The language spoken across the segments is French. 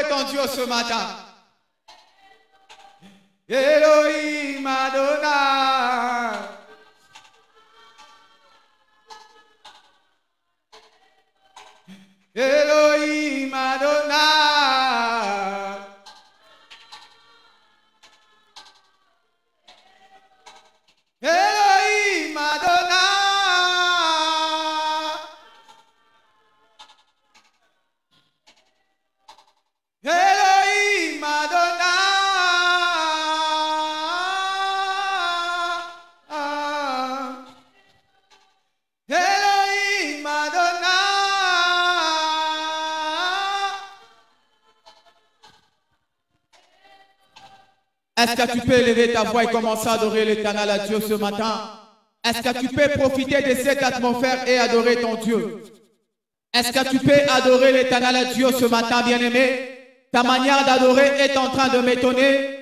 ton Dieu ce matin. Elohim Adonai. Elohim Adonai. Elohim Adonai. Elohim Adonai. Elohim Adonai. Est-ce que tu peux élever ta voix et commencer à adorer l'Éternel à Dieu ce matin? Est-ce que tu peux profiter de cette atmosphère et adorer ton Dieu? Est-ce que tu peux adorer l'Éternel à Dieu ce matin, bien-aimé? Ta manière d'adorer est en train de m'étonner.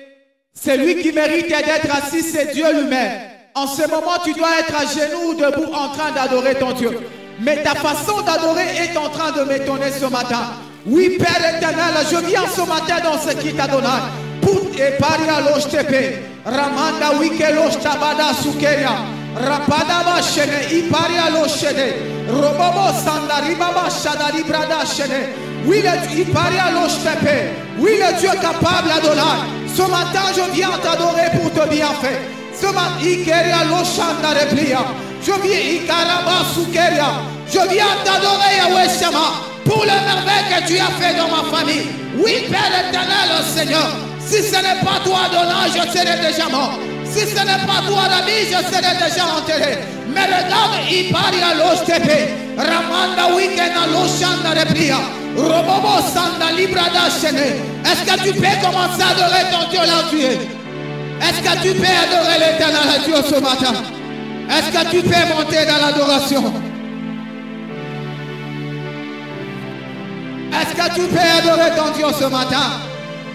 Celui qui mérite d'être assis, c'est Dieu lui-même. En ce moment, tu dois être à genoux ou debout en train d'adorer ton Dieu. Mais ta façon d'adorer est en train de m'étonner ce matin. Oui, Père éternel, je viens ce matin dans ce qui t'a donné. Put et paria lostepe, Ramanda wike lostabada sukeria, Rapada bashene, Iparia loshede, Robobo sandari baba shadari brada shene. Oui, le Dieu, Iparia lostepe. Oui, le Dieu capable d'Adonai. Ce matin, je viens t'adorer pour te bienfait. Ce matin, Ikeria loshanda replia. Je viens Ikaraba sukeria. Je viens t'adorer, Yahweh Shama, pour le merveille que tu as fait dans ma famille. Oui, Père éternel, Seigneur. Si ce n'est pas toi, Adonai, je serais déjà mort. Si ce n'est pas toi, Rabbi, je serais déjà enterré. Mais regarde, Iparia lostepe, Ramanda wikena loshanda replia, Robobo sanda librada shene. Est-ce que tu peux commencer à adorer ton Dieu là où tu es? Est-ce que tu peux adorer l'Éternel à Dieu ce matin? Est-ce que tu peux monter dans l'adoration? Est-ce que tu peux adorer ton Dieu ce matin?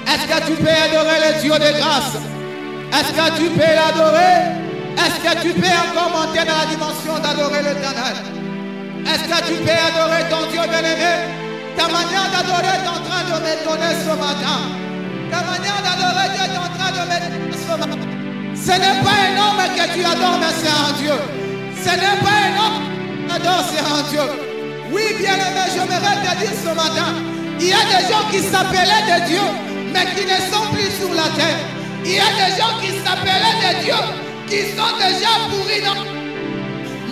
Est-ce que tu peux adorer le Dieu de grâce? Est-ce que tu peux l'adorer? Est-ce que tu peux encore monter dans la dimension d'adorer l'Éternel? Est-ce que tu peux adorer ton Dieu bien-aimé? Ta manière d'adorer est en train de m'étonner ce matin. Ta manière d'adorer est en train de m'étonner ce matin. Ce n'est pas un homme que tu adores, mais c'est un Dieu. Ce n'est pas un homme que tu adores, c'est un Dieu. Oui, bien-aimé, j'aimerais te dire ce matin, il y a des gens qui s'appelaient des dieux, mais qui ne sont plus sur la terre. Il y a des gens qui s'appelaient des dieux, qui sont déjà pourris dans...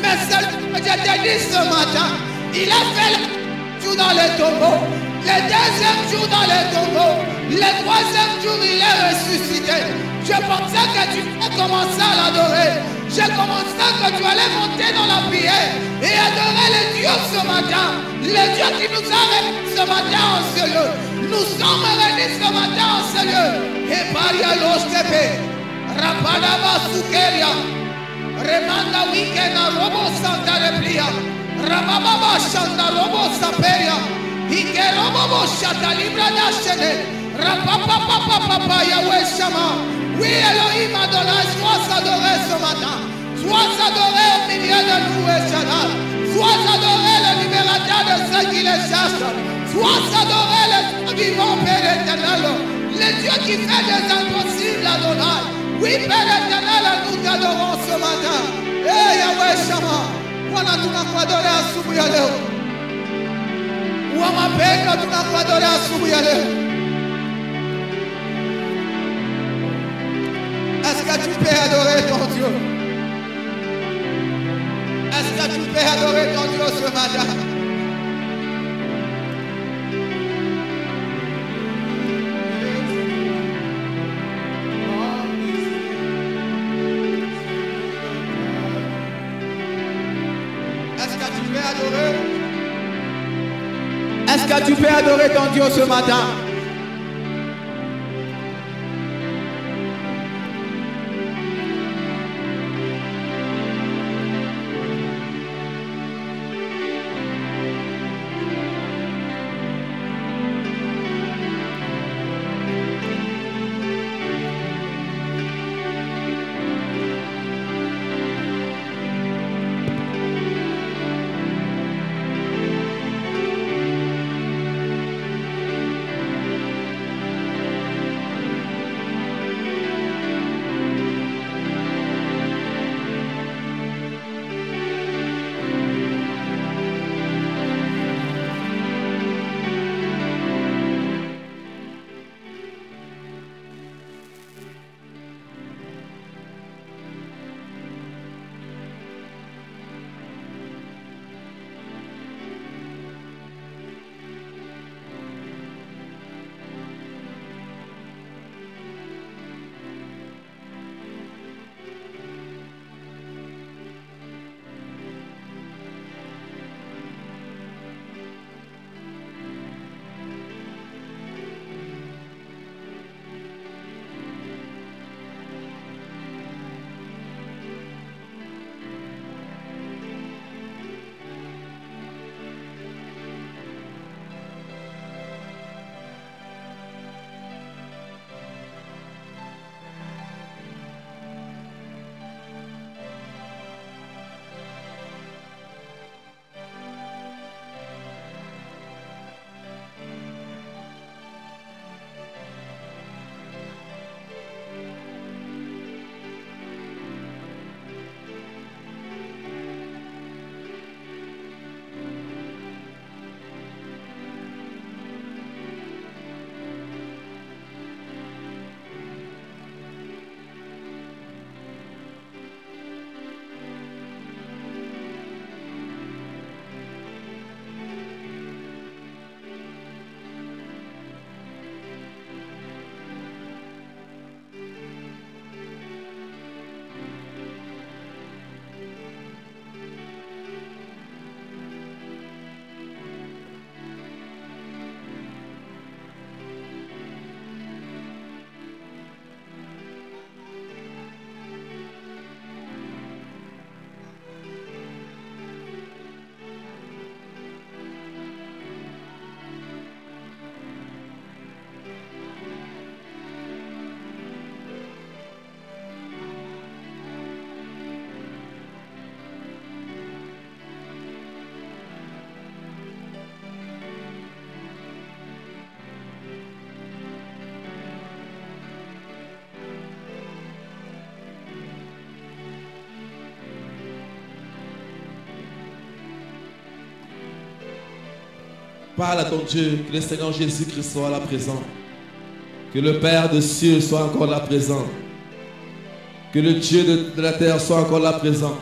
Mais celui que je te dis ce matin, il a fait le jour dans le tombeau, le deuxième jour dans le tombeau, le troisième jour il est ressuscité. Je pensais que tu allais commencer à l'adorer. Je pensais que tu allais monter dans la prière et adorer le Dieu ce matin. Le Dieu qui nous a réunis ce matin en ce lieu. Nous sommes réunis ce matin en ce lieu. Et Paria Lostepe, Rapadaba Sukeria, Remanda Wikena Robo Santa Replia, Rababa Shanda Robo Saperia, Ike Robo Shata Libra Dashene, Rapapapapapa Yahweh Shama. Oui, Elohim Adonai, sois adoré ce matin. Sois adoré au milieu de nous, Shaddai. Sois adoré le libérateur de ceux qui les cherchent. Sois adoré le Dieu vivant, Père éternel. Le Dieu qui fait des impossibles, Adonai. Oui, Père éternel, nous t'adorons ce matin. Eh, Yahweh Shama. Wana tunakuadorea asubuhi ya leo. Wa mapendo tunakuadorea asubuhi ya leo. Est-ce que tu peux adorer ton Dieu? Est-ce que tu peux adorer ton Dieu ce matin? Est-ce que tu peux adorer? Est-ce que tu peux adorer ton Dieu ce matin? Parle à ton Dieu, que le Seigneur Jésus-Christ soit là présent. Que le Père des cieux soit encore là présent. Que le Dieu de la terre soit encore là présent.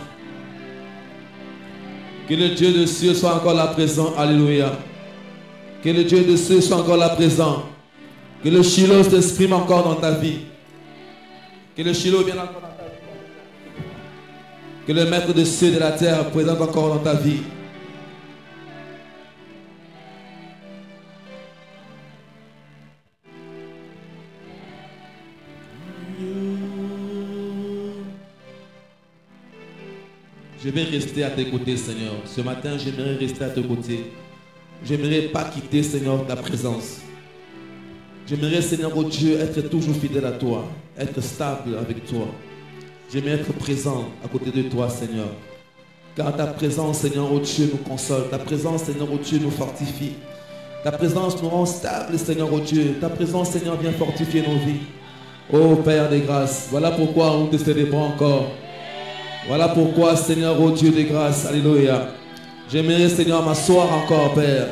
Que le Dieu des cieux soit encore là présent. Alléluia. Que le Dieu des cieux soit encore là présent. Que le Shiloh s'exprime encore dans ta vie. Que le Shiloh vienne encore dans ta vie. Que le Maître des cieux et de la terre présente encore dans ta vie. Je vais rester à tes côtés, Seigneur. Ce matin, j'aimerais rester à tes côtés. J'aimerais pas quitter, Seigneur, ta présence. J'aimerais, Seigneur, oh Dieu, être toujours fidèle à toi, être stable avec toi. J'aimerais être présent à côté de toi, Seigneur. Car ta présence, Seigneur, oh Dieu, nous console. Ta présence, Seigneur, oh Dieu, nous fortifie. Ta présence nous rend stable, Seigneur, oh Dieu. Ta présence, Seigneur, vient fortifier nos vies. Oh Père des grâces, voilà pourquoi nous te célébrons encore. Voilà pourquoi, Seigneur, oh Dieu des grâces, alléluia. J'aimerais, Seigneur, m'asseoir encore, Père.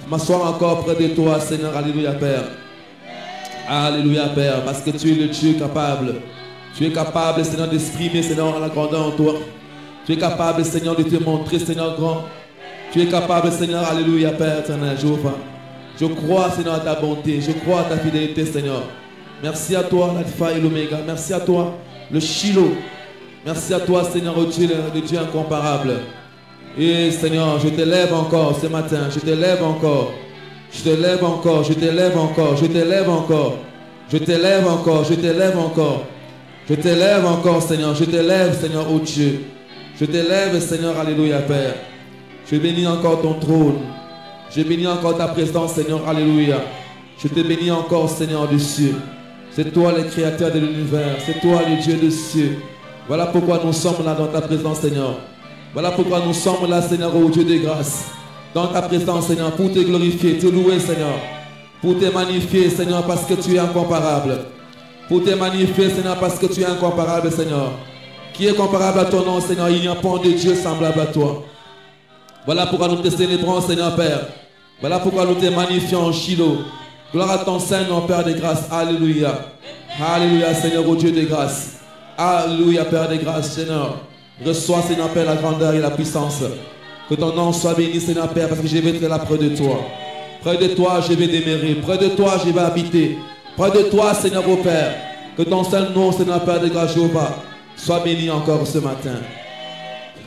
M'asseoir encore près de toi, Seigneur, alléluia, Père. Alléluia, Père, parce que tu es le Dieu capable. Tu es capable, Seigneur, d'exprimer, Seigneur, la grandeur en toi. Tu es capable, Seigneur, de te montrer, Seigneur, grand. Tu es capable, Seigneur, alléluia, Père éternel, Jéhovah. Je crois, Seigneur, à ta bonté. Je crois à ta fidélité, Seigneur. Merci à toi, l'Alpha et l'Oméga. Merci à toi, le Shiloh. Merci à toi, Seigneur, oh Dieu, le Dieu incomparable. Et Seigneur, je t'élève encore ce matin. Je t'élève encore. Je t'élève encore. Je t'élève encore. Je t'élève encore. Je t'élève encore. Je t'élève encore. Je t'élève encore, Seigneur. Je t'élève, Seigneur, oh Dieu. Je t'élève, Seigneur, alléluia, Père. Je bénis encore ton trône. Je bénis encore ta présence, Seigneur, alléluia. Je te bénis encore, Seigneur des cieux. C'est toi le créateur de l'univers. C'est toi le Dieu des cieux. Voilà pourquoi nous sommes là dans ta présence, Seigneur. Voilà pourquoi nous sommes là, Seigneur, oh Dieu de grâce. Dans ta présence, Seigneur, pour te glorifier, te louer, Seigneur. Pour te magnifier, Seigneur, parce que tu es incomparable. Pour te magnifier, Seigneur, parce que tu es incomparable, Seigneur. Qui est comparable à ton nom, Seigneur? Il n'y a point de Dieu semblable à toi. Voilà pourquoi nous te célébrons, Seigneur, Père. Voilà pourquoi nous te magnifions en Shiloh. Gloire à ton Saint-Nom, Père de grâce. Alléluia. Alléluia, Seigneur, oh Dieu de grâce. Alléluia, Père de grâce, Seigneur. Reçois, Seigneur, Père, la grandeur et la puissance. Que ton nom soit béni, Seigneur, Père, parce que je vais être là près de toi. Près de toi, je vais demeurer. Près de toi, je vais habiter. Près de toi, Seigneur, ô Père. Que ton seul nom, Seigneur, Père de grâce, Jéhovah, soit béni encore ce matin.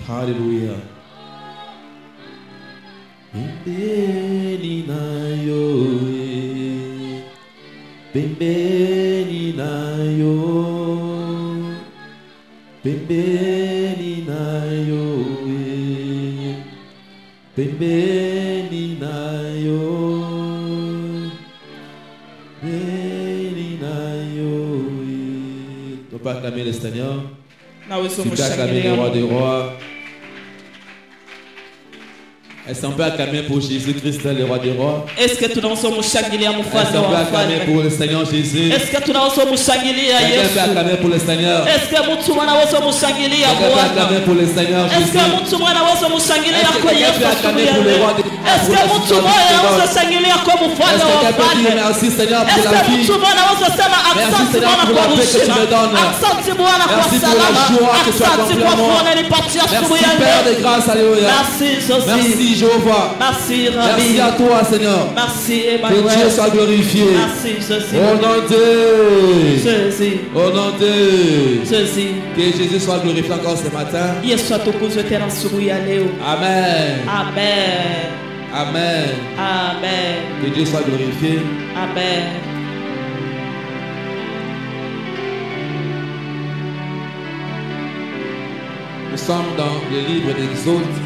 Alléluia. Béni na yo, béni na yo. Béni na yo, béni na yo, béni na yo. On peut acclamer le Seigneur. Tu peux acclamer le roi des rois. Est-ce qu'on peut acclamer pour Jésus-Christ, le roi des rois? Est-ce que tu n'as pas mushangilia mufalme? Est-ce qu'on peut acclamer pour le Seigneur Jésus? Est-ce que tu n'as pas mushangilia Yesu? Est-ce qu'on peut acclamer pour le Seigneur? Est-ce que mtu anaweza mushangilia Bwana? Est-ce qu'on peut acclamer pour le Seigneur Jésus? Est-ce que mtu anaweza mushangilia kwa Yesu? Est-ce qu'on peut acclamer pour le roi des rois? Est-ce que mtu anaweza shangilia kwa mfalme wa wafalme? Merci Seigneur pour Est-ce la que vie. mtu anaweza sema asante Bwana kwa uzima? Asante Bwana kwa salama. Asante kwa kuona nipatia asubuhi ya leo. Merci Père de grâce, alléluia. Merci Jésus. Merci Jéhovah. Merci Rabbi. Merci à toi Seigneur. Merci Que Emmanuel. Dieu soit glorifié. Merci Jésus. Au nom de Jésus. Au nom de Jésus. Que Jésus soit glorifié encore ce matin. Yesu atukuzwe tena asubuhi ya leo. Amen. Amen. Amen. Amen. Que Dieu soit glorifié. Amen. Nous sommes dans le livre d'Exode,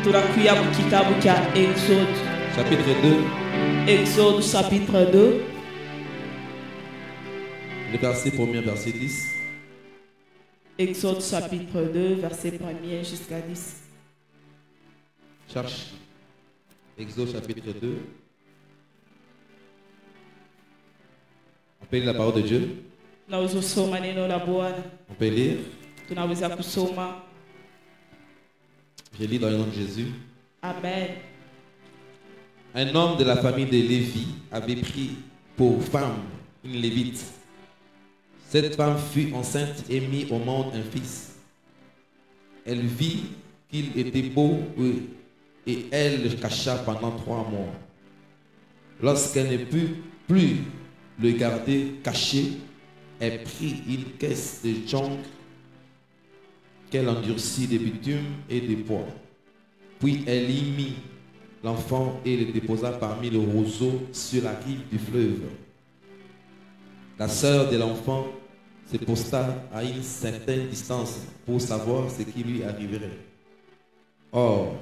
Tunakuya mu kitabu cha Exode. chapitre 2, Exode chapitre 2. le verset 1er, verset 10. Exode chapitre 2, verset 1er jusqu'à 10. Cherche Exode chapitre 2. On peut lire la parole de Dieu. Tunaweza kusoma neno la Bwana. On peut lire. Tunaweza kusoma. Je lis dans le nom de Jésus. Amen. Un homme de la famille de Lévi avait pris pour femme une Lévite. Cette femme fut enceinte et mit au monde un fils. Elle vit qu'il était beau et elle le cacha pendant 3 mois. Lorsqu'elle ne put plus le garder caché, elle prit une caisse de jonc qu'elle endurcit de bitume et de bois. Puis elle y mit l'enfant et le déposa parmi le roseau sur la rive du fleuve. La sœur de l'enfant se posta à une certaine distance pour savoir ce qui lui arriverait. Or,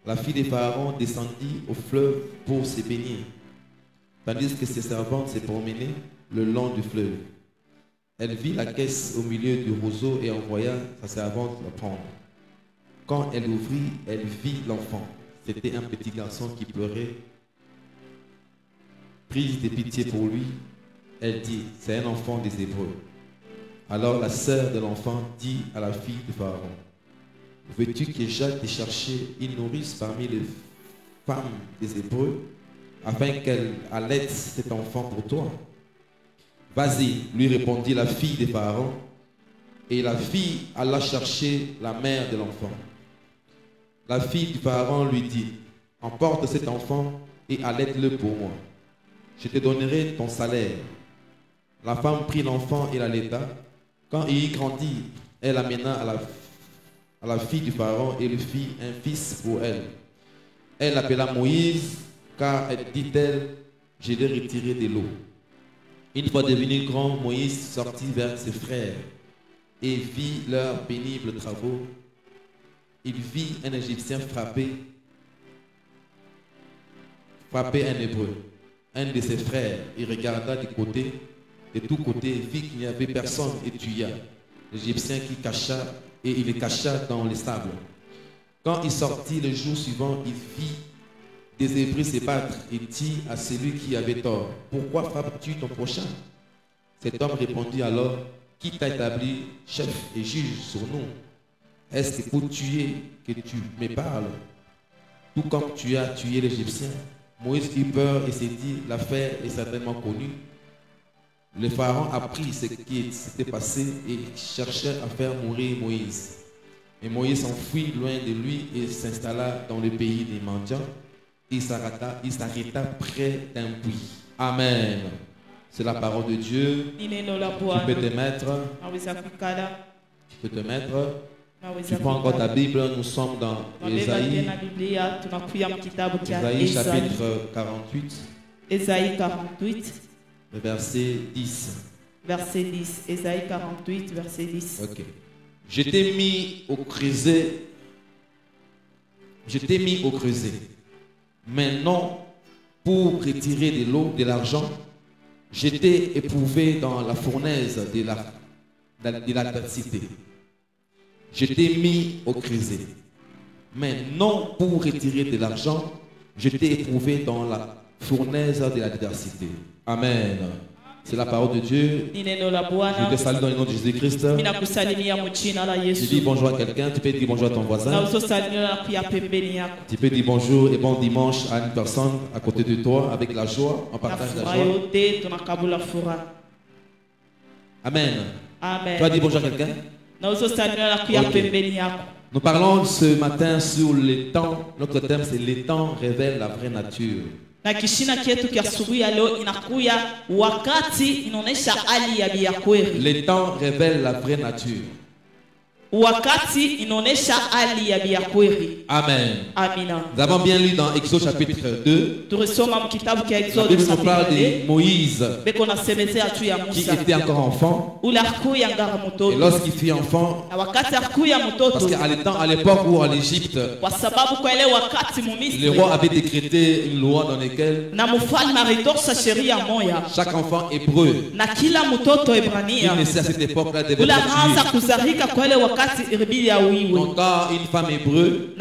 la fille de Pharaon descendit au fleuve pour se baigner, tandis que ses servantes se promenaient le long du fleuve. Elle vit la caisse au milieu du roseau et envoya sa servante la prendre. Quand elle ouvrit, elle vit l'enfant. C'était un petit garçon qui pleurait. Prise de pitié pour lui, elle dit, c'est un enfant des Hébreux. Alors la sœur de l'enfant dit à la fille de Pharaon, veux-tu que j'aille te chercher une nourrice parmi les femmes des Hébreux, afin qu'elle allaite cet enfant pour toi? Vas-y, lui répondit la fille de Pharaon, et la fille alla chercher la mère de l'enfant. La fille du Pharaon lui dit, emporte cet enfant et allaite-le pour moi. Je te donnerai ton salaire. La femme prit l'enfant et l'allaita. Quand il grandit, elle amena à la fille du Pharaon et lui fit un fils pour elle. Elle l'appela Moïse, car dit-elle, je l'ai retiré de l'eau. Une fois devenu grand, Moïse sortit vers ses frères et vit leurs pénibles travaux. Il vit un Égyptien frapper un Hébreu, un de ses frères. Il regarda de tous côtés, vit qu'il n'y avait personne et tua l'Égyptien qui cacha, et il le cacha dans les sables. Quand il sortit le jour suivant, il vit des Hébreux se battre et dit à celui qui avait tort, pourquoi frappes-tu ton prochain? Cet homme répondit alors, qui t'a établi chef et juge sur nous? Est-ce que pour tuer que tu me parles, tout comme tu as tué l'Égyptien? Moïse eut peur et s'est dit, l'affaire est certainement connue. Le Pharaon apprit ce qui s'était passé et cherchait à faire mourir Moïse. Et Moïse s'enfuit loin de lui et s'installa dans le pays des mendiants. Il s'arrêta près d'un puits. Amen. C'est la parole de Dieu. Tu peux te mettre. Tu peux te mettre. Tu prends encore ta Bible. Nous sommes dans Ésaïe. Ésaïe chapitre 48. Ésaïe 48. Verset 10. Verset 10. Ésaïe 48, verset 10. Ok. Je t'ai mis au creuset. Je t'ai mis au creuset. Mais non pour retirer de l'eau, de l'argent. Je t'ai éprouvé dans la fournaise de l'adversité. Je t'ai mis au creuset. Mais non pour retirer de l'argent. Je t'ai éprouvé dans la fournaise de l'adversité. Amen. C'est la parole de Dieu. Je te salue dans le nom de Jésus-Christ. Je dis bonjour à quelqu'un. Tu peux dire bonjour à ton voisin. Tu peux dire bonjour et bon dimanche à une personne à côté de toi avec la joie. On partage la joie. Amen. Tu vas dire bonjour à quelqu'un. Okay. Nous parlons ce matin sur les temps. Notre thème c'est les temps révèlent la vraie nature. Na kishina kietu kia asubuhi ya leo inakuya wakati inaonesha hali ya bia kweli. Les temps révèlent la vraie nature. Wakati inaonesha hali ya bia kweli. Amen. Amina. Nous avons bien lu dans Exode chapitre 2. Tulisoma mkitabu kia La Exode Bible nous parle de Moïse beko na semezea tu ya qui Musa. était encore enfant. Ula kuya ngara Et mtoto. lorsqu'il fut enfant, Na wakati akuya mtoto. parce qu'à l'époque où en Égypte, Kwa sababu kwa ile wakati le Misri. roi avait décrété une loi dans laquelle Na mfalme alitoa sheria moja. chaque enfant hébreu Na kila mtoto qui Ebrania. naissait à cette époque-là devait Ula être anza tué. kuzarika kwa ile wakati Donc quand une femme hébreu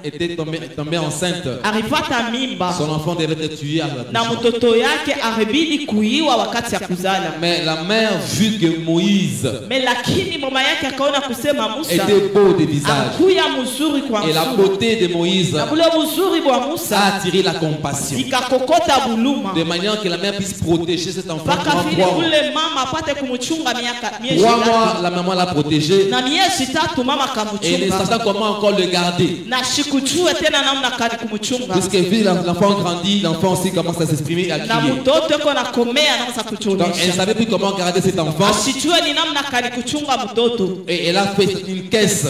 était tombée enceinte, son enfant devait être tué à la mais la mère vit que Moïse était beau de visage et la beauté de Moïse a attiré la compassion de manière que la mère puisse protéger cet enfant pendant 3 mois. 3 mois, la maman l'a protégé et ne sachant comment encore le garder. Puisque vu l'enfant grandit, l'enfant aussi commence à s'exprimer et à crier. Donc elle ne savait plus comment garder cet enfant. Et elle a fait une caisse.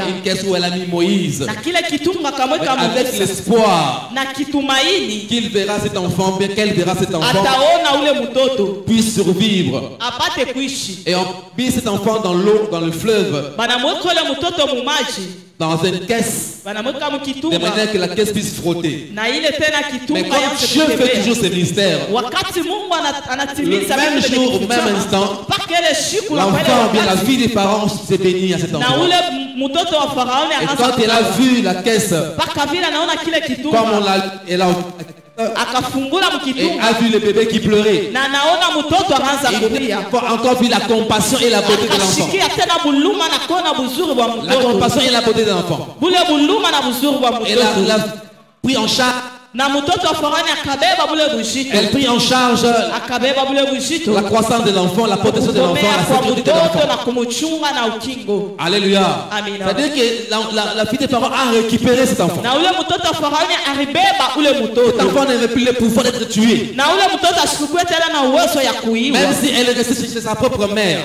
Une caisse où elle a mis Moïse. Avec l'espoir qu'il verra cet enfant, bien qu'elle verra cet enfant puisse survivre. Et on mit cet enfant dans l'eau, dans le fleuve, dans une caisse, de manière que la caisse puisse frotter. Mais comme Dieu fait toujours ses mystères, le même jour, au même instant, l'enfant, bien la fille des parents s'est bénie à cet enfant. Et quand elle a vu la caisse, comme elle a et a vu le bébé qui pleurait, il a encore vu la compassion et la beauté de l'enfant. La compassion et la beauté de l'enfant. Et elle a pris en charge. Elle prit en charge la croissance de l'enfant, la protection de l'enfant, la sécurité de l'enfant. Alléluia. C'est-à-dire que la fille des parents a récupéré cet enfant. Cet enfant n'avait plus le pouvoir d'être tué. Même si elle est restée chez sa propre mère.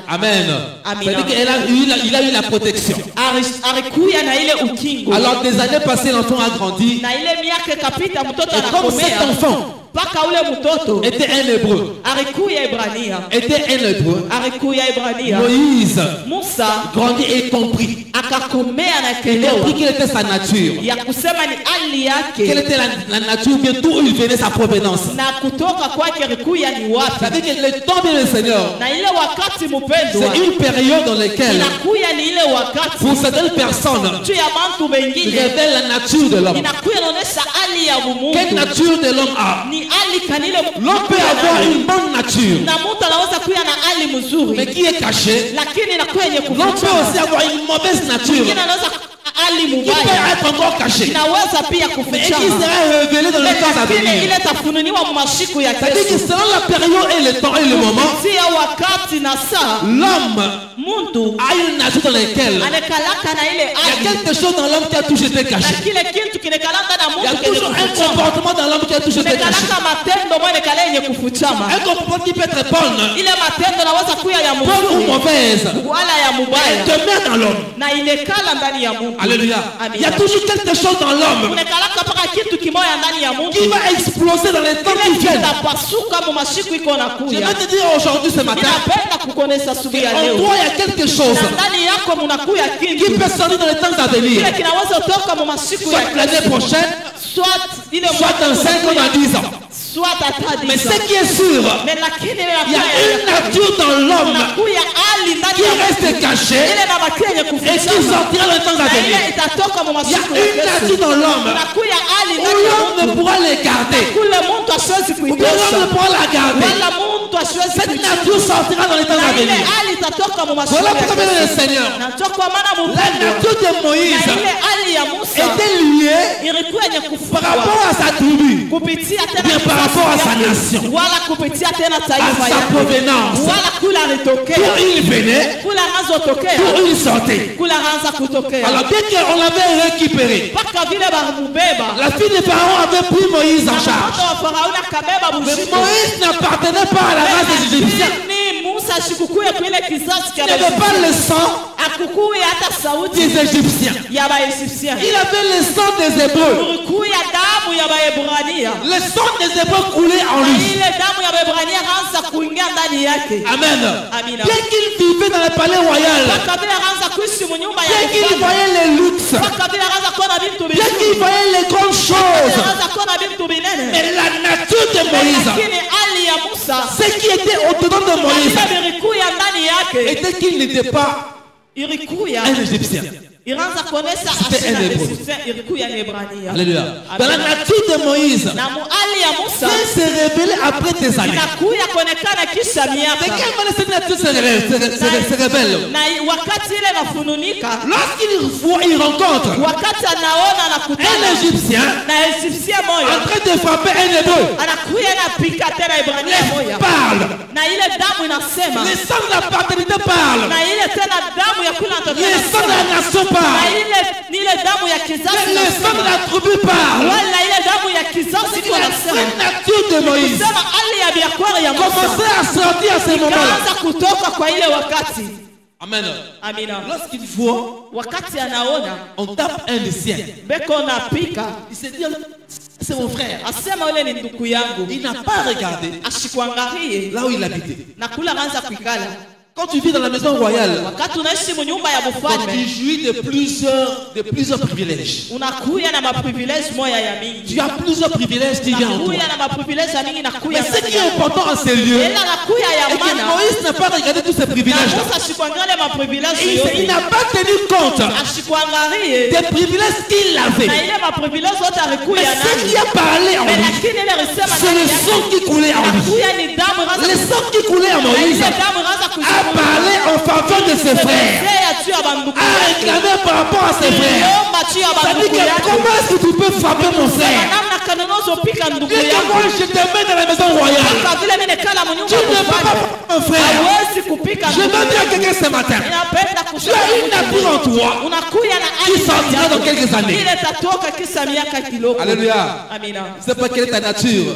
Amen. C'est-à-dire qu'il a eu la protection. Alors des années passées, l'enfant a grandi. Et comme cet enfant était un hébreu, Moïse grandit et compris. Il a compris quelle était sa nature. Quelle était la nature, bien d'où il venait, sa provenance. Ça veut dire que le temps de le Seigneur, c'est une période dans laquelle, pour certaines personnes, révèle la nature de l'homme. Quelle nature de l'homme a? L'homme peut avoir une bonne nature, mais qui est cachée. L'homme peut aussi avoir une mauvaise nature, qui peut être encore caché, mais qui sera révélé dans le temps à venir. C'est-à-dire que selon la période et le temps et le moment, l'homme a une nature dans laquelle il y a quelque chose dans l'homme qui a toujours été caché. Il y a toujours un comportement dans l'homme qui a toujours été caché. Un comportement qui peut être bonne ou mauvaise, elle demeure dans l'homme. Alléluia. Il y a toujours quelque chose dans l'homme qui va exploser dans les temps qui viennent. Je vais te dire aujourd'hui, ce matin, en toi il y a quelque chose qui peut sortir dans les temps à venir. Soit l'année prochaine, soit dans 5 ans, dans 10 ans. Mais ce qui est sûr, il y a une nature dans l'homme qui reste cachée et qui sortira dans les temps à venir. Il y a une nature dans l'homme où l'homme ne pourra les garder, ou bien l'homme ne pourra la garder. Cette nature sortira dans les temps à venir. Voilà pourquoi le Seigneur, la nature de Moïse était liée par rapport à sa tribu, bien par rapport à sa nation, à sa provenance, d'où il venait, d'où il sortait. Alors bien qu'on l'avait récupéré, la fille des parents avait pris Moïse en charge. Mais Moïse n'appartenait pas à la race des Égyptiens. Il n'avait pas le sang des Égyptiens. Il avait le sang des Hébreux. Le sang des Hébreux coulait en lui. Amen. Bien qu'il vivait dans le palais royal, bien qu'il voyait les luxes, bien qu'il voyait les grandes choses, mais la nature de Moïse Ce qui était au-dedans de Moïse était qu'il n'était pas un Égyptien. C'était un Hébreu. Alléluia. Dans la nature de Moïse, Dieu s'est révélé après des années. De quelle manière cette nature se révèle? Lorsqu'il voit, il rencontre un Égyptien en train de frapper un Hébreu, il parle. Les sangs de la paternité parlent. Les sangs de la nation parlent. Les sangs de la tribu parlent. La nature de Moïse commençait à sortir à ce moment-là. Amen. Lorsqu'il voit, on tape un des siens. Il se dit, c'est mon frère. Il n'a pas regardé là où il habitait. Quand tu vis dans la maison royale, tu jouis de plusieurs privilèges. Tu as plusieurs privilèges qui viennent en toi. Mais ce qui est important à ces lieux, c'est que Moïse n'a pas regardé tous ces privilèges-là. Il n'a pas tenu compte des privilèges qu'il avait. Mais ce qui a parlé en lui, c'est le sang qui coulait en lui. Le sang qui coulait en Moïse a parlé en faveur de ses frères, a réclamé par rapport à ses frères. Ça dit que comment est-ce que tu peux frapper mon frère? Dis que moi je te mets dans la maison royale. Tu ne peux pas frapper mon frère. Je veux dire à quelqu'un ce matin, tu as une nature en toi qui sortira dans quelques années. Alléluia. C'est pas quelle est ta nature.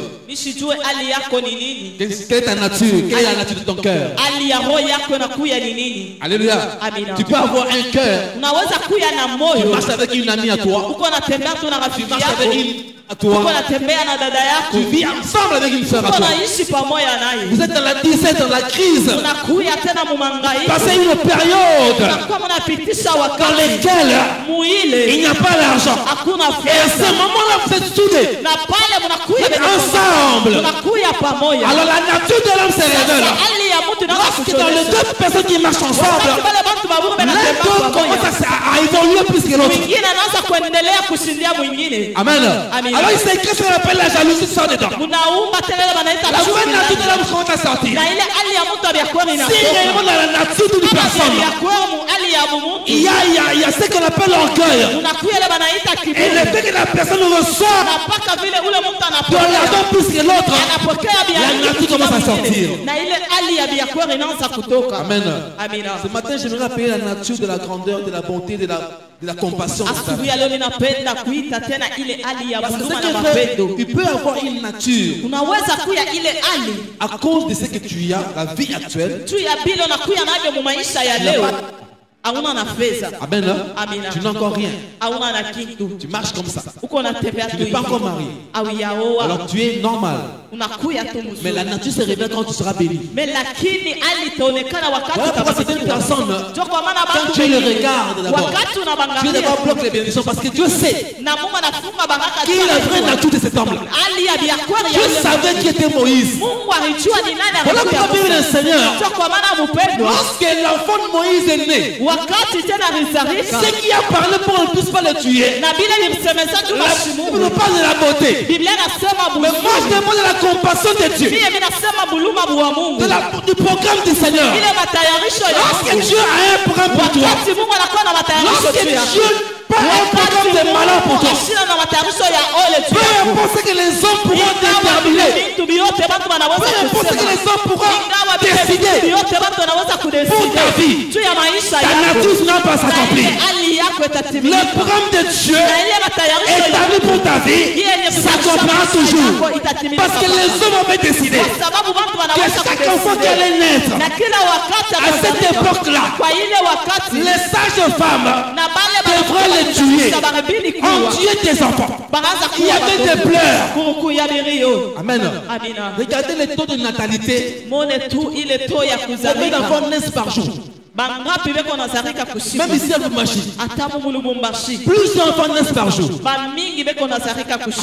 Quelle est ta nature? Quelle est la nature de ton cœur? Alléluia. Tu peux avoir un cœur qui marche avec une amie à toi. Tu marches avec une à toi. Tu vis ensemble avec une soeur à toi. Vous êtes dans la disette, dans la crise. Passez une période dans laquelle il n'y a pas d'argent. Et à ce moment-là, vous êtes soudés. Vous êtes ensemble. Alors la nature de l'homme se révèle. Lorsque dans les deux personnes qui marchent ensemble, l'un d'eux commence à évoluer plus que l'autre. Amen. Alors il s'est écrit ce qu'on appelle la jalousie sort dedans. La vraie nature de l'homme commence à sortir. Si réellement dans la nature d'une personne, il y a ce qu'on appelle l'orgueil. Et le fait que la personne reçoit de l'argent plus que l'autre, la nature commence à sortir. Amen. Ce matin, j'aimerais appeler la nature de la grandeur, de la bonté, de la compassion. Il peut avoir une nature à cause de ce que tu as, la vie actuelle. Amen. Tu n'as encore rien. Tu marches comme ça. Tu n'es pas encore marié. Alors tu es normal. Mais la nature se révèle quand tu seras béni. Voilà pourquoi c'est une personne, quand tu le regardes d'abord, Dieu d'abord bloque les bénédictions parce que Dieu sait qui est la vraie nature de cet homme-là. Dieu savait qui était Moïse. Voilà pourquoi le Seigneur, lorsque l'enfant de Moïse est né, ce qui a parlé pour qu'on ne puisse pas le tuer, la Bible nous parle de la beauté. Mais moi je demande de la compassion de Dieu, du programme du Seigneur. Lorsque Dieu a un programme pour toi, lorsque Dieu pas un programme de malheur pour toi, peu importe ce que les hommes pourront déterminer, peu importe ce que les hommes pourront décider pour ta vie, ta nature n'a pas s'accomplir. Le programme de Dieu établi pour ta vie s'accomplira toujours. Parce que les hommes avaient décidé que chaque enfant qui allait naître à cette époque-là, les sages femmes devraient les tuer. On tuait des enfants. Il y avait des pleurs. Amen. Regardez les taux de natalité. Combien d'enfants naissent par jour? Même ici à Lubumbashi, plus d'enfants naissent par jour.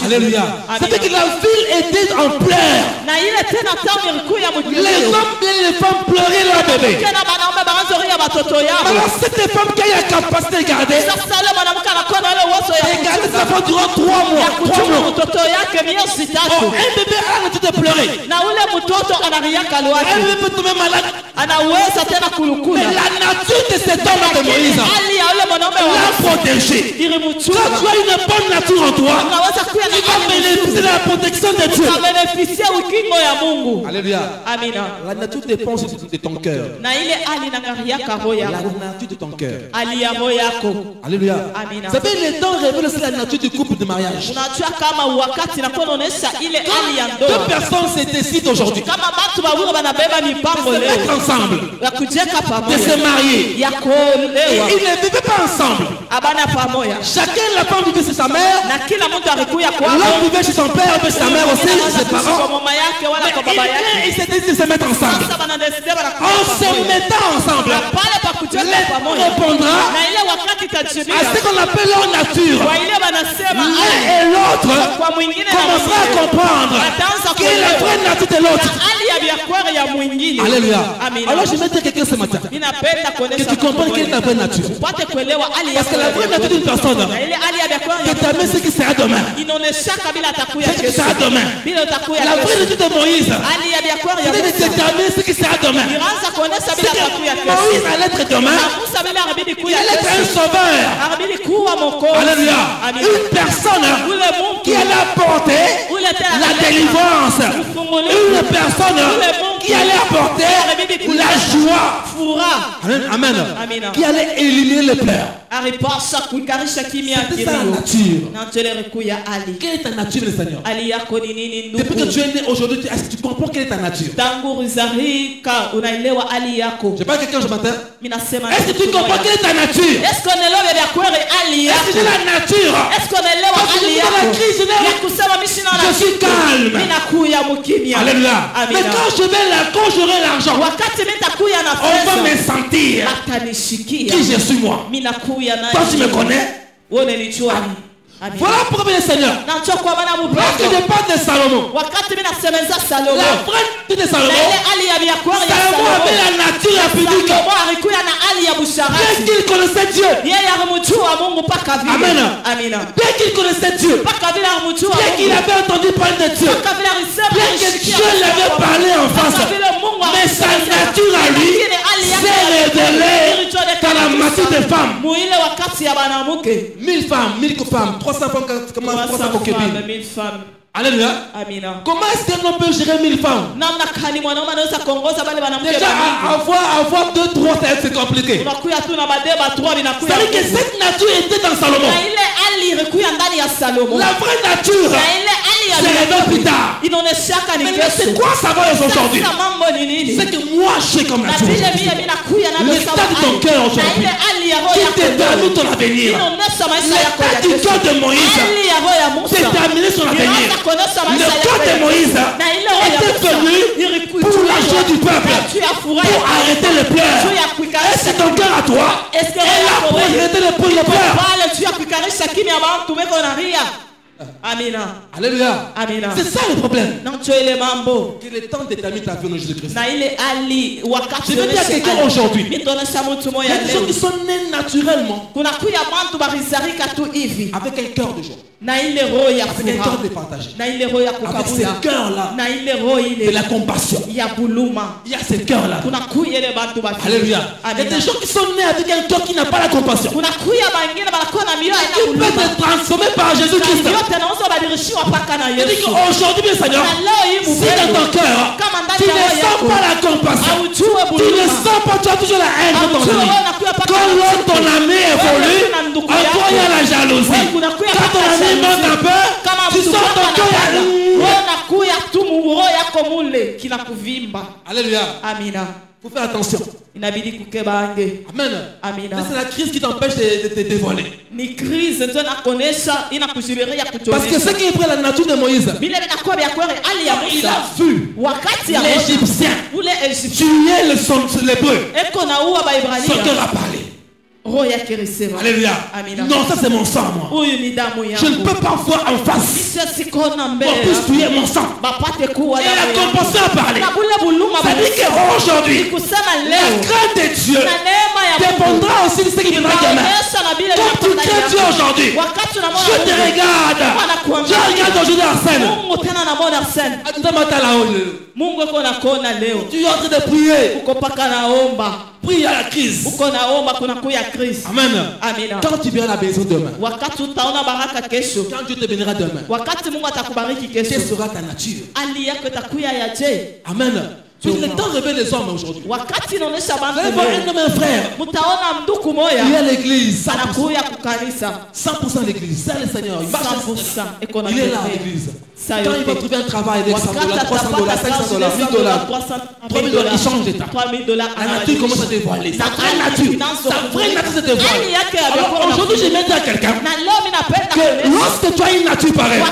Alléluia. C'est que la ville était en pleurs. Les hommes et les femmes pleuraient leur bébé. Alors cette femme qui a la capacité de garder, et garder sa femme durant 3 mois. Un bébé a l'habitude de pleurer. Un bébé peut tomber malade. Mais la nature de cet homme de Moïse l'a protégé. Quand tu as une bonne nature en toi, tu vas bénéficier de la protection de Dieu. Alléluia. La nature dépend de ton cœur. La nature de ton cœur. Alléluia. Vous savez, les temps révèlent aussi la nature du couple de mariage. Deux personnes se décident aujourd'hui de se mettre ensemble, de se marier. Et ils ne vivaient pas ensemble. Chacun, la femme vivait chez sa mère, l'homme vivait chez son père, chez sa mère aussi, ses parents. Mais ils se décident de se mettre ensemble. En se mettant ensemble, l'un répondra à ce qu'on appelle leur nature. L'un et l'autre commencera à comprendre quelle est la vraie nature de l'autre. Alléluia. Alors je vais dire quelqu'un ce matin que tu comprends quelle est ta vraie nature. Parce que la vraie nature d'une personne détermine ce qui sera demain. Ce qui sera demain. La vraie nature de Moïse détermine ce qui sera demain. Moïse allait être demain. Il allait être un sauveur. Alléluia. Une personne qui allait apporter la délivrance. Une personne qui allait apporter la joie. Amen. Qui allait éliminer les pleurs. C'était sa nature. Quelle est ta nature, le Seigneur? Depuis que tu es né aujourd'hui, est-ce que tu comprends quelle est ta nature? Je parle à quelqu'un ce matin. Est-ce que tu comprends quelle est ta nature? Est-ce que j'ai la nature? Quand je suis dans la crise, je suis calme. Alléluia. Mais quand j'aurai l'argent, on va me sentir qui je suis moi. Toi tu me connais. Voilà pourquoi le Seigneur. Lorsque je parle de Salomon, la vraie nature de Salomon, Salomon avait la nature pudique. Bien qu'il connaissait Dieu. Amen. Bien qu'il connaissait Dieu. Bien qu'il avait entendu parler de Dieu. Bien que Dieu l'avait parlé en face. Mais sa nature à lui s'est révélée dans la masse des femmes. 1000 femmes, 1000 femmes, 300 femmes, 300 concubines. Alléluia. Comment est-ce qu'un homme peut gérer 1000 femmes? Déjà, avoir 2, 3, c'est compliqué. C'est-à-dire que cette nature était dans Salomon. La vraie nature se révèle plus tard. Mais c'est quoi savoir aujourd'hui? C'est que moi, je suis comme nature. L'état de ton cœur aujourd'hui qui détermine ton avenir. L'état du cœur de Moïse déterminait son avenir. Le cœur de Moïse était venu pour la joie du peuple, pour arrêter les pleurs. Est-ce que ton cœur à toi est là pour arrêter les pleurs? Alléluia. C'est ça le problème. Que le temps détermine ta vie au nom de Jésus-Christ. Je veux dire à quelqu'un aujourd'hui, il y a des gens qui sont nés naturellement avec un cœur de joie, avec un cœur de partager, avec ce cœur-là de la compassion. Il y a ce cœur-là. Alléluia. Il y a des gens qui sont nés avec un cœur qui n'a pas la compassion, qui peut être transformé par Jésus-Christ. Aujourd'hui, bien Seigneur, si dans ton cœur tu ne sens pas la compassion, tu ne sens pas, tu as toujours la haine de ton ami. Quand ton ami évolue, encore il y a la jalousie. Quand ton ami monte un peu, tu sens ton cœur. Alléluia. Il faut faire attention. Amen. C'est la crise qui t'empêche de te dévoiler. Parce que ce qui est pris la nature de Moïse, il a vu l'Égyptien tuer l'Hébreu. Son cœur a parlé. Alléluia. Non, ça c'est mon sang, moi. Je ne peux pas voir en face. Pour plus tuer mon sang. Et la compassion a parlé. Ça dit qu'aujourd'hui, la crainte de Dieu dépendra aussi de ce qui viendra demain. Quand tu crains Dieu aujourd'hui, je te regarde. Je regarde aujourd'hui Arsène. Tu es en train de prier. Prie à la crise. Amen. Quand tu verras la bénédiction demain, quand Dieu te bénira demain, quelle sera ta nature? Amen. Le temps révèle les hommes aujourd'hui. Vous allez voir un homme, un frère. Il est à l'église. 100% l'église. C'est le Seigneur. Il est là à l'église. Quand il va trouver un travail avec $100, $300, $500, $1000, $3000, il change d'état. La nature commence à dévoiler. Sa vraie nature. Sa vraie nature se dévoile. Alors aujourd'hui, je vais dire à quelqu'un que lorsque tu as une nature pareille,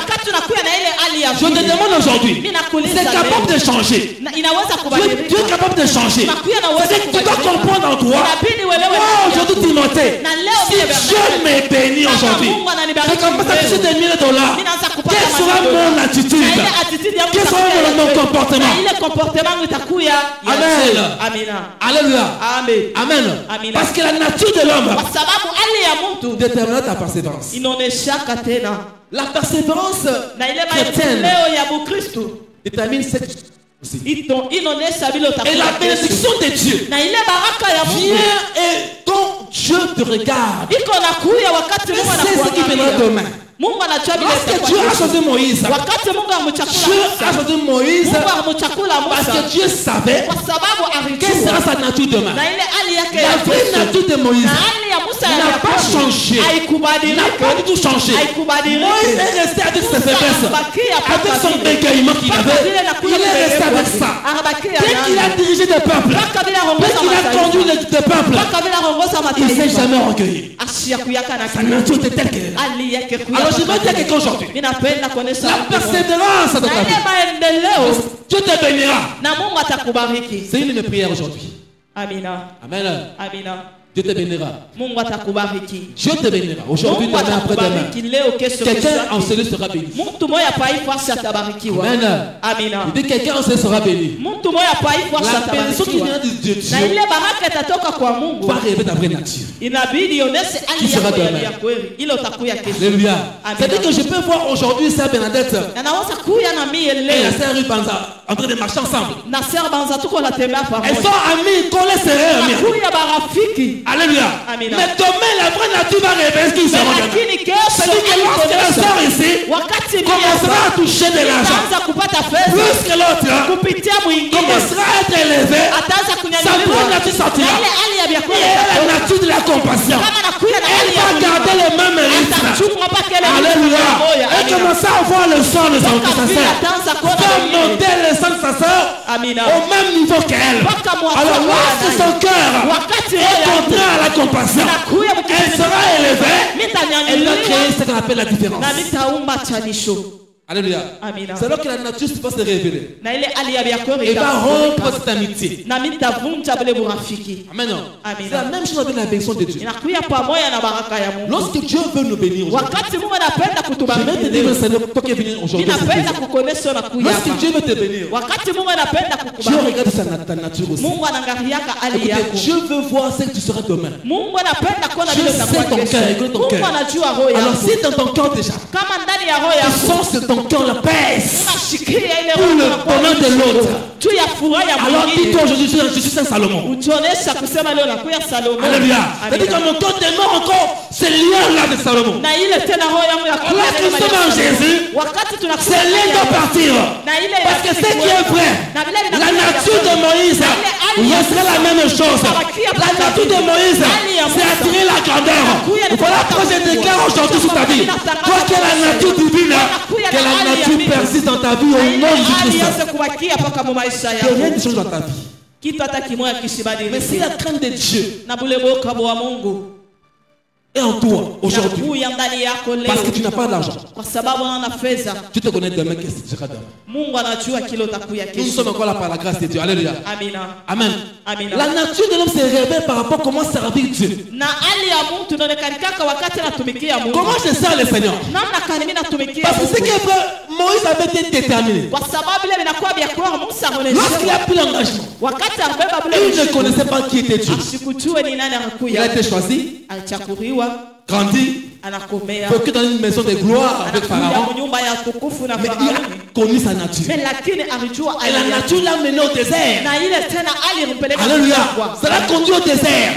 je te demande aujourd'hui, c'est capable de changer. Tu es capable de changer. C'est que tu dois comprendre en toi. Oh, aujourd'hui, Timothée, si Dieu me bénit aujourd'hui, je commence à toucher des $1000. Quelle sera mon attitude? Quel sera mon comportement? Amen. Alléluia. Amen. Parce que la nature de l'homme détermine ta persévérance. La persévérance chrétienne détermine cette aussi. Et la bénédiction de Dieu vient et quand Dieu te regarde, c'est ce qui viendra demain. Lorsque Dieu a choisi Moïse, Dieu a choisi Moïse parce que Dieu savait quelle sera sa nature demain. La vraie nature de Moïse n'a pas changé, n'a pas du tout changé. Moïse est resté avec ses faiblesses, avec son bégaiement qu'il avait. Il est resté avec ça. Dès qu'il a dirigé des peuples, dès qu'il a conduit des peuples, il ne s'est jamais orgueilli. Sa nature était telle qu'elle est. Alors je vais dire quelque chose aujourd'hui. La persévérance de ta vie. Dieu te bénira. C'est une de mes prières aujourd'hui. Amen. Dieu te bénira. Dieu te bénira. Aujourd'hui, demain, après-demain. Quelqu'un en celui sera béni. Amen. Il dit quelqu'un en celui sera béni. La bénédiction qui vient de Dieu va révéler ta vraie nature. Qui sera demain. Alléluia. C'est-à-dire que je peux voir aujourd'hui Sœur Bernadette et la Sœur Rubanza en train de marcher ensemble. Elles sont amies, collées serrées. Alléluia. Mais demain, la vraie nature va révéler ce qu'ils seront. C'est-à-dire que lorsque la sœur ici commencera à toucher de l'argent, plus que l'autre commencera à être élevée, sa vraie nature sortira. Et la nature de la compassion, elle va garder le même rythme. Alléluia. Elle commencera à voir le sang de sa sœur, faire monter le sang de sa sœur au même niveau qu'elle. Alors lorsque son cœur est contraint à la compassion, elle sera élevée, elle va créer ce qu'on appelle la différence. Alléluia. C'est là que la nature va se révéler. Et va rompre cette amitié. Amen. C'est la même chose avec la bénédiction de Dieu. Lorsque Dieu veut nous bénir aujourd'hui, je vais te dire, Seigneur, toi qui es venu aujourd'hui, lorsque Dieu veut te bénir, Dieu regarde ta nature aussi. Écoutez, Dieu veut voir ce que tu seras demain. Dieu sait ton cœur, il connaît ton cœur. Alors si dans ton cœur déjà, tu sens que ton cœur la pèse pour le bonheur de l'autre, alors dis-toi aujourd'hui, je suis un Salomon. Alléluia. C'est-à-dire que mon cœur demeure encore ce lien-là de Salomon. Alors que nous sommes en Jésus, ce lien doit partir. Parce que ce qui est vrai, la nature de Moïse restera la même chose. La nature de Moïse, c'est attirer la grandeur. Voilà pourquoi je déclare aujourd'hui sur ta vie, toi qui as la nature divine, que la nature persiste dans ta vie au nom de Jésus-Christ. Que rien ne change dans ta vie. Mais si la crainte de Dieu est en toi aujourd'hui. Parce que tu n'as pas d'argent. Tu te connais demain, qu'est-ce que tu seras demain. Nous sommes encore là par la grâce de Dieu. Alléluia. Amen. La nature de l'homme se révèle par rapport à comment servir Dieu. Comment je sers le Seigneur? Parce que ce que Moïse avait été déterminé. Lorsqu'il a pris l'engagement, il ne connaissait pas qui était Dieu. Il a été choisi, grandi, vécu dans une maison de gloire avec Pharaon. Mais il a connu sa nature. Et la nature l'a mené au désert. Alléluia. Ça l'a conduit au désert.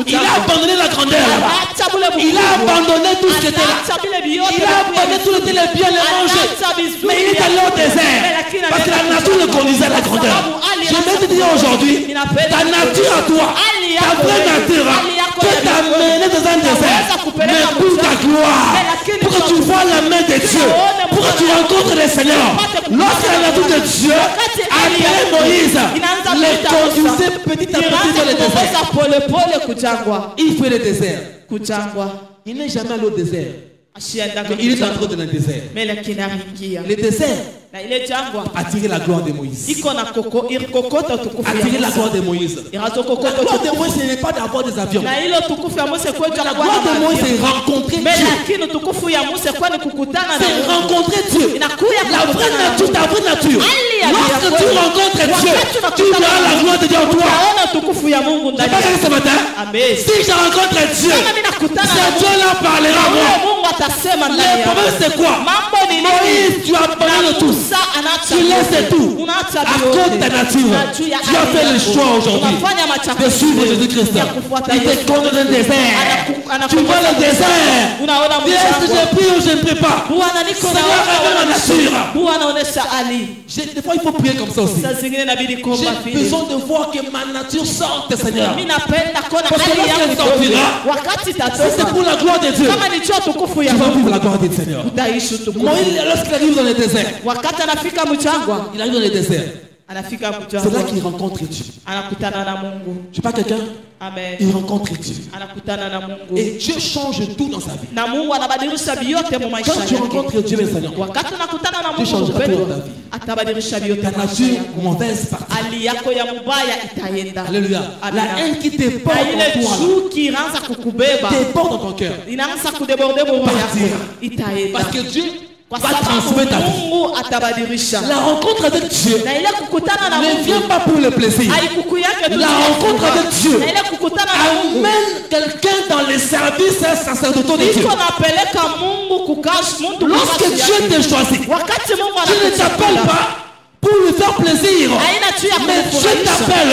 Il a abandonné la grandeur. Il a abandonné tout ce qui était là. Il a abandonné tout ce qui était les biens, les manger. Mais il est allé au désert. Parce que la nature le conduisait à la grandeur. Je vais te dire aujourd'hui, ta nature à toi, ta vraie nature, Dieu t'a mené dans un désert. Mais pour ta gloire, pour que tu vois la main de Dieu, pour que tu rencontres le Seigneur. Lorsque la nature de Dieu appelait Moïse, les conduisait petit à petit dans le désert. Il fait le désert. Il n'est jamais allé au désert. Il est entré dans le désert. Le désert attirer la gloire de Moïse. Attirer la gloire de Moïse. La gloire de Moïse, ce n'est pas d'avoir des avions. La gloire de Moïse, c'est rencontrer Dieu. C'est rencontrer Dieu. La vraie nature, ta vraie nature. Lorsque tu rencontres Dieu, tu verras la gloire de Dieu en toi. J'ai pas dit ce matin. Si je rencontre Dieu, c'est Dieu là parlera à moi. Le problème c'est quoi? Moïse, tu as abandonné tout. Tu laisses tout à cause de ta nature. Tu as fait le choix aujourd'hui de suivre Jésus-Christ. Il te conduit dans le désert. Tu vois le désert. Est-ce que je prie ou je ne prie pas? Seigneur, révèle ma nature. Des fois il faut prier comme ça aussi. J'ai besoin de voir que ma nature sorte, Seigneur. Parce que lorsqu'elle sortira, si c'est pour la gloire de Dieu, tu vas vivre la gloire de Seigneur. Moïse, lorsqu'il arrive dans le désert, il arrive dans le désert. C'est là qu'il rencontre Dieu. Je ne sais pas quelqu'un. Il rencontre Dieu. Et Dieu change tout dans sa vie. Quand tu rencontres Dieu, mes Seigneur, Dieu changera tout dans ta vie. Ta nature mauvaise partie. Alléluia. La haine qui te porte dans ton cœur. Parce que Dieu va transmettre ta vie. La rencontre avec Dieu ne vient pas pour le plaisir. La rencontre avec Dieu amène quelqu'un dans les services sacerdotaux de Dieu. Lorsque Dieu te choisit, Dieu ne t'appelle pas pour lui faire plaisir, mais Dieu t'appelle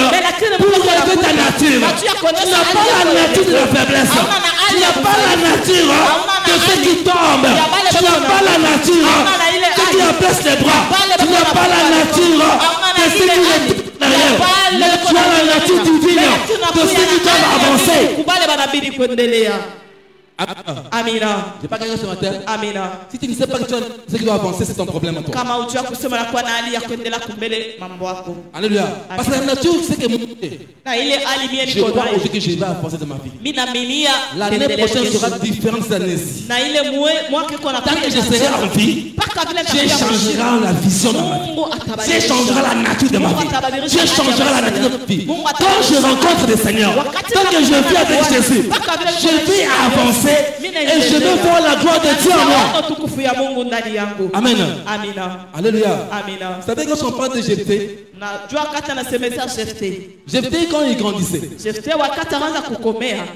pour relever ta nature. Tu n'as pas la nature de la faiblesse. Tu n'as pas la nature de ceux qui tombent. Tu n'as pas la nature de ceux qui abaissent les bras. Tu n'as pas la nature de ceux qui retournent derrière. Mais tu as la nature divine de ceux qui doivent avancer. Amina. J'ai pas gagné ce matin. Amina. Si tu ne sais pas que tu as ce qui doit avancer, c'est ton problème à toi. Alléluia. Parce que la nature, c'est que je crois aujourd'hui que je vais avancer de ma vie. L'année prochaine sera différente de cette année-ci. Tant que je serai en vie, Dieu changera la vision de ma vie. Dieu changera la nature de ma vie. Dieu changera la nature de ma vie. Quand je rencontre le Seigneur, tant que je vis avec Jésus, je vais avancer. Et je veux voir la gloire de Dieu en moi. Amen. Alléluia. Vous savez quand on parle de Jephthé, Jephthé quand il grandissait,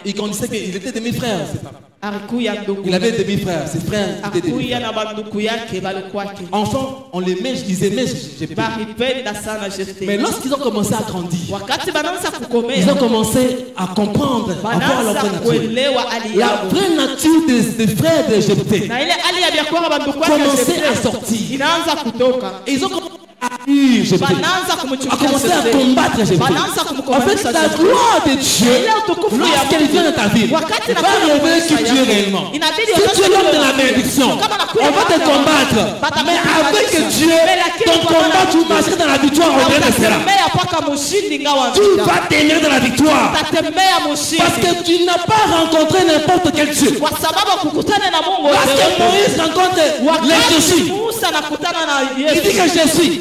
il grandissait qu'il était demi-frère. Il avait des demi-frères, ses frères étaient demi-frères. Enfant, on les met, ils aimaient Jephthé. Mais lorsqu'ils ont commencé à grandir, ils ont commencé à comprendre, à voir leur vraie nature. La vraie nature des frères de Jephthé commençait à sortir. Et ils ont commencé à commencer à combattre Jephthé. En fait, la gloire de Dieu, lorsqu'elle vient dans ta vie, va révéler qui tu es réellement. Si tu es l'homme de la bénédiction, on va te combattre. combattre. Mais avec Dieu, ton combat, tu marcheras dans la victoire au gré de cela. Tu vas t'aimer dans la victoire. Parce que tu n'as pas rencontré n'importe quel Dieu. Parce que Moïse rencontre les je suis. Il dit que je suis.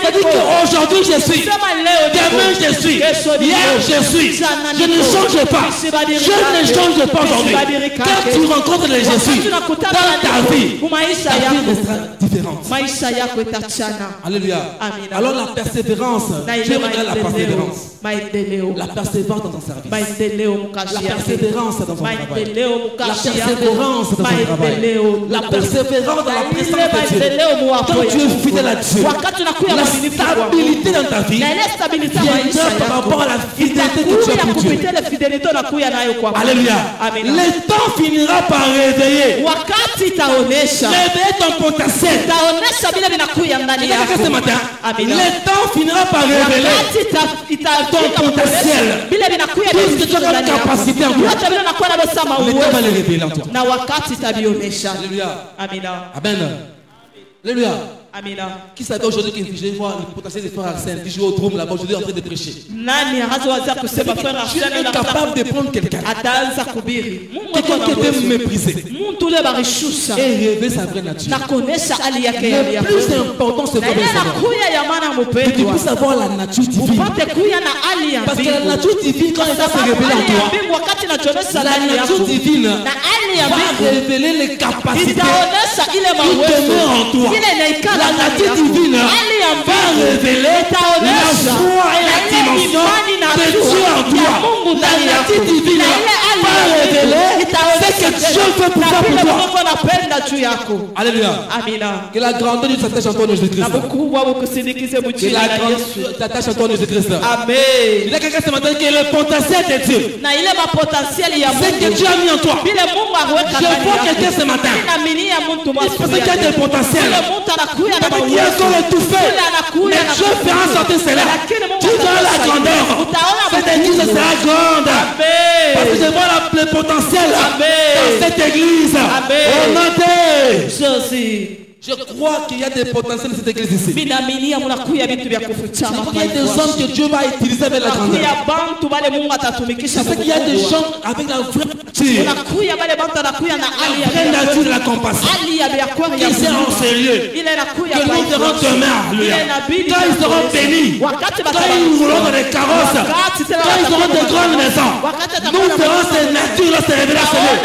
Il dit qu'aujourd'hui je suis. Demain je suis. Hier je suis. Je ne change pas. Je ne change pas aujourd'hui. Quand tu rencontres les je suis dans ta vie restera différente. Alléluia. Alors la persévérance, Dieu regarde la persévérance. La persévérance dans ton service. La persévérance dans ton travail. La persévérance dans ton travail. La persévérance dans la présence de Dieu. Quand tu es fidèle à Dieu, la stabilité dans ta vie viendra par rapport à la fidélité que tu as pour Dieu. Alléluia. Le temps finira par réveiller. Réveiller ton potentiel. Ce matin, le temps finira par révéler ton potentiel. Tout ce que tu as comme capacité en toi, le temps va le révéler en toi. Alléluia. Amen. Alléluia. Qui savait aujourd'hui que je vais voir le potentiel des frères Arsène qui joue au drum là-bas aujourd'hui en train de prêcher? Tu es incapable de prendre quelqu'un qui était méprisé et révéler sa vraie nature. Le plus important c'est que tu puisses avoir la nature divine. Parce que la nature divine, quand elle va se révéler en toi, la nature divine va révéler les capacités qui demeurent en toi. La nature divine va révéler la foi et la dimension de Dieu en toi. La nature divine va révéler ce que Dieu veut pouvoir pour toi. Alléluia. Que la grandeur de s'attache à toi, Jésus-Christ. Que la grandeur t'attache à toi, Jésus-Christ. Amen. Il y a quelqu'un ce matin qui est le potentiel de Dieu. C'est que Dieu a mis en toi. Je vois quelqu'un ce matin. C'est parce qu'il y a des potentiels. Qui est encore étouffé, mais Dieu fera sortir cela. Tu verras la grandeur. Cette église sera grande. Parce que je vois le potentiel dans cette église. Je crois qu'il y a des potentiels dans cette église ici. Il y a des hommes que Dieu va utiliser avec la grandeur. C'est qu'il y a des gens avec la vraie nature. La vraie nature de la compassion. Qui sont en sérieux. Que nous verrons demain. Quand ils seront bénis. Quand ils rouleront dans les carrosses. Quand ils auront de grandes maisons. Nous verrons ces natures se révéler à Seigneur.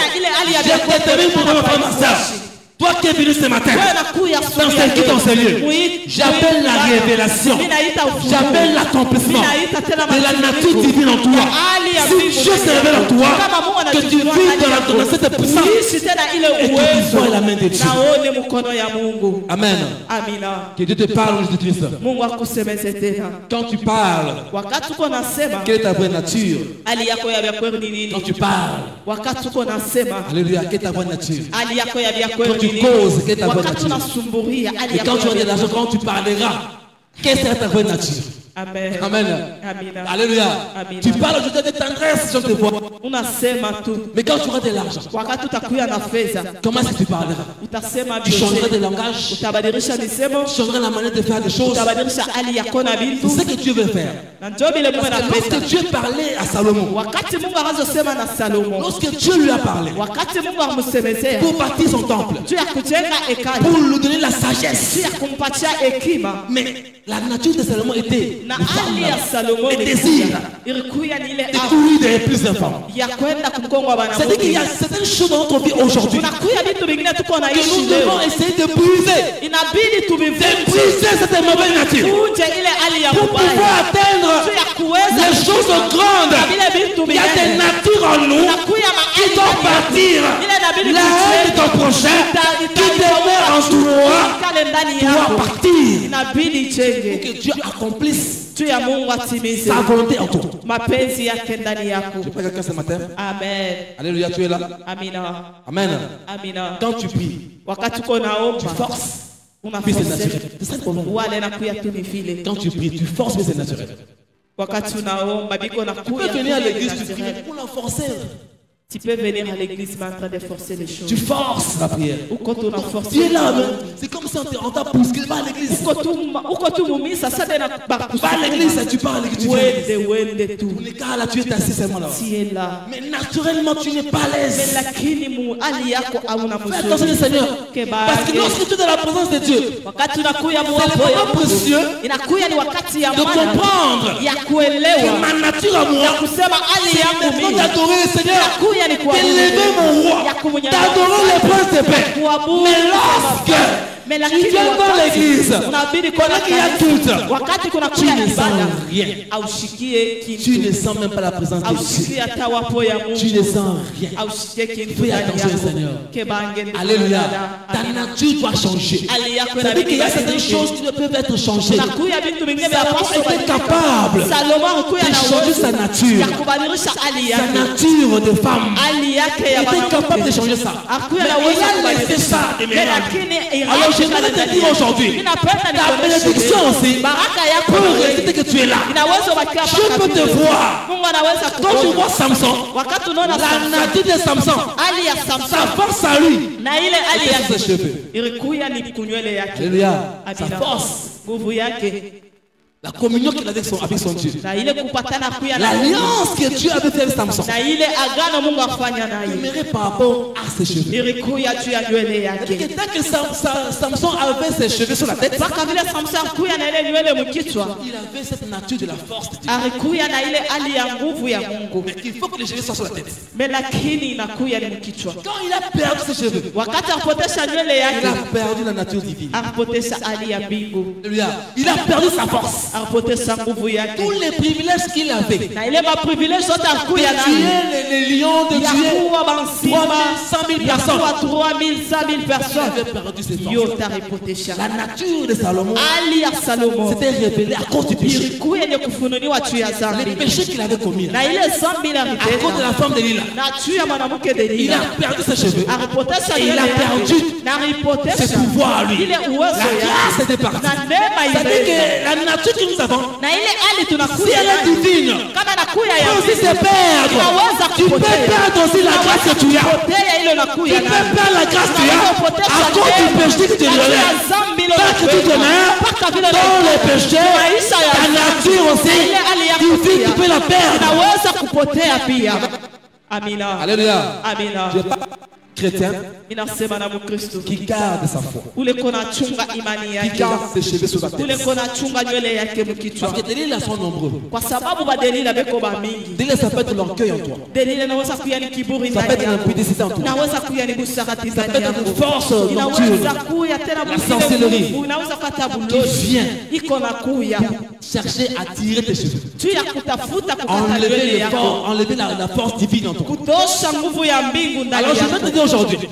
Je termine pour mon frère, ma soeur. Toi qui es venu ce matin, dans ce qui t'en sérieux, j'appelle la révélation, j'appelle l'accomplissement de la nature divine en toi. Si Dieu se révèle en toi, que tu vis dans cette puissance et que tu vois la main de Dieu. Amen. Que Dieu te parle, Jésus-Christ. Quand tu parles, quelle est ta vraie nature? Quand tu parles, alléluia, quelle est ta vraie nature? Quand tu causes, quelle est ta vraie nature? Et quand tu as de l'argent, quand tu parleras, quelle est ta vraie nature? Amen. Amen. Alléluia. Tu parles aujourd'hui avec tendresse, je te vois. Mais quand tu auras de l'argent, comment est-ce que tu parleras? Tu changeras de langage, tu changeras la manière de faire des choses. C'est ce que Dieu veut faire. Parce que lorsque Dieu parlait à Salomon, lorsque Dieu lui a parlé pour bâtir son temple, pour lui donner la sagesse, mais la nature de Salomon était le désir de courir plus d'enfants. C'est-à-dire qu'il y a certaines choses dans notre vie aujourd'hui que nous devons essayer de briser. De briser cette mauvaise nature pour pouvoir atteindre les choses grandes. Il y a des natures en nous qui doivent partir. La haine de ton prochain qui demeure en toi doit partir pour que Dieu accomplisse sa volonté en toi. Je prie quelqu'un ce matin. Amen. Alléluia, tu es là. Amen. Quand tu pries, tu forces. Puis c'est naturel. C'est ça le problème. Quand tu pries, tu forces, mais c'est naturel. Tu peux venir à l'église, tu pries pour la forcer. Tu peux venir à l'église mais en train de forcer les choses. Tu forces la prière. Ou quand on a forcé. Tu es là, c'est comme si on t'a poussé. Va à l'église. Ou quand tu m'as ça ça donne va à l'église, tu pars à l'église. Tu viens. Pour les cas là, tu es assis seulement là. Tu es là. Mais naturellement, tu n'es pas à l'aise. Fais attention au Seigneur. Parce que lorsque tu es dans la présence de Dieu, c'est le moment précieux de comprendre que ma nature à moi, c'est d'adorer le Seigneur, d'élever mon roi, d'adorer le prince de paix. Mais lorsque tu viens dans l'église, pendant qu'il y a tout, tu ne sens rien. Tu ne sens même pas la présence de Dieu. Tu ne sens rien. Fais attention au Seigneur. Alléluia. Ta nature doit changer. Vous savez qu'il y a certaines choses qui ne peuvent être changées. Salomon était capable de changer sa nature. Sa nature de femme. Il était capable de changer ça. Mais il a laissé ça de mémoire. Alors je voudrais te dire aujourd'hui, ta bénédiction aussi peut rester que tu es là. Je peux te voir. Quand tu vois Samson, la nature de Samson, sa force à lui, était ses cheveux. Alléluia. Sa force. La communion qu'il avait avec son Dieu. L'alliance que Dieu avait fait avec Samson. Demeurait par rapport à ses cheveux. Tant que Samson avait ses cheveux sur la tête, il avait cette nature de la force de Dieu. Mais il faut que les cheveux soient sur la tête. Quand il a perdu ses cheveux, il a perdu la nature divine. Il a perdu sa force. Tous les privilèges qu'il avait. De tuer les lions, de tuer 3000, 100 000 personnes. Il avait perdu ses forces. La nature de Salomon s'était révélée à cause du péché. Les péchés qu'il avait commis. À cause de la femme de Lila. Il a perdu ses cheveux. Et il a perdu ses pouvoirs à lui. La grâce était partie. C'est-à-dire que la nature que nous avons, si elle est divine, aussi se perdre. Tu peux perdre aussi la grâce que tu as. Tu peux perdre la grâce que tu as à cause du péché que tu relèves. Tant que tu demeures dans le péché, la nature aussi, divine, tu peux la perdre. Alléluia. Je parle chrétien qui garde sa foi, qui garde ses cheveux sur la tête. Parce que des délits sont nombreux. Délits, ça peut être l'orgueil en toi. Ça peut être l'impudicité en toi. Ça peut être une force nocturne, la sorcellerie qui vient chercher à tirer tes cheveux, enlever la force divine en toi. Alors je vais te dire aujourd'hui, tant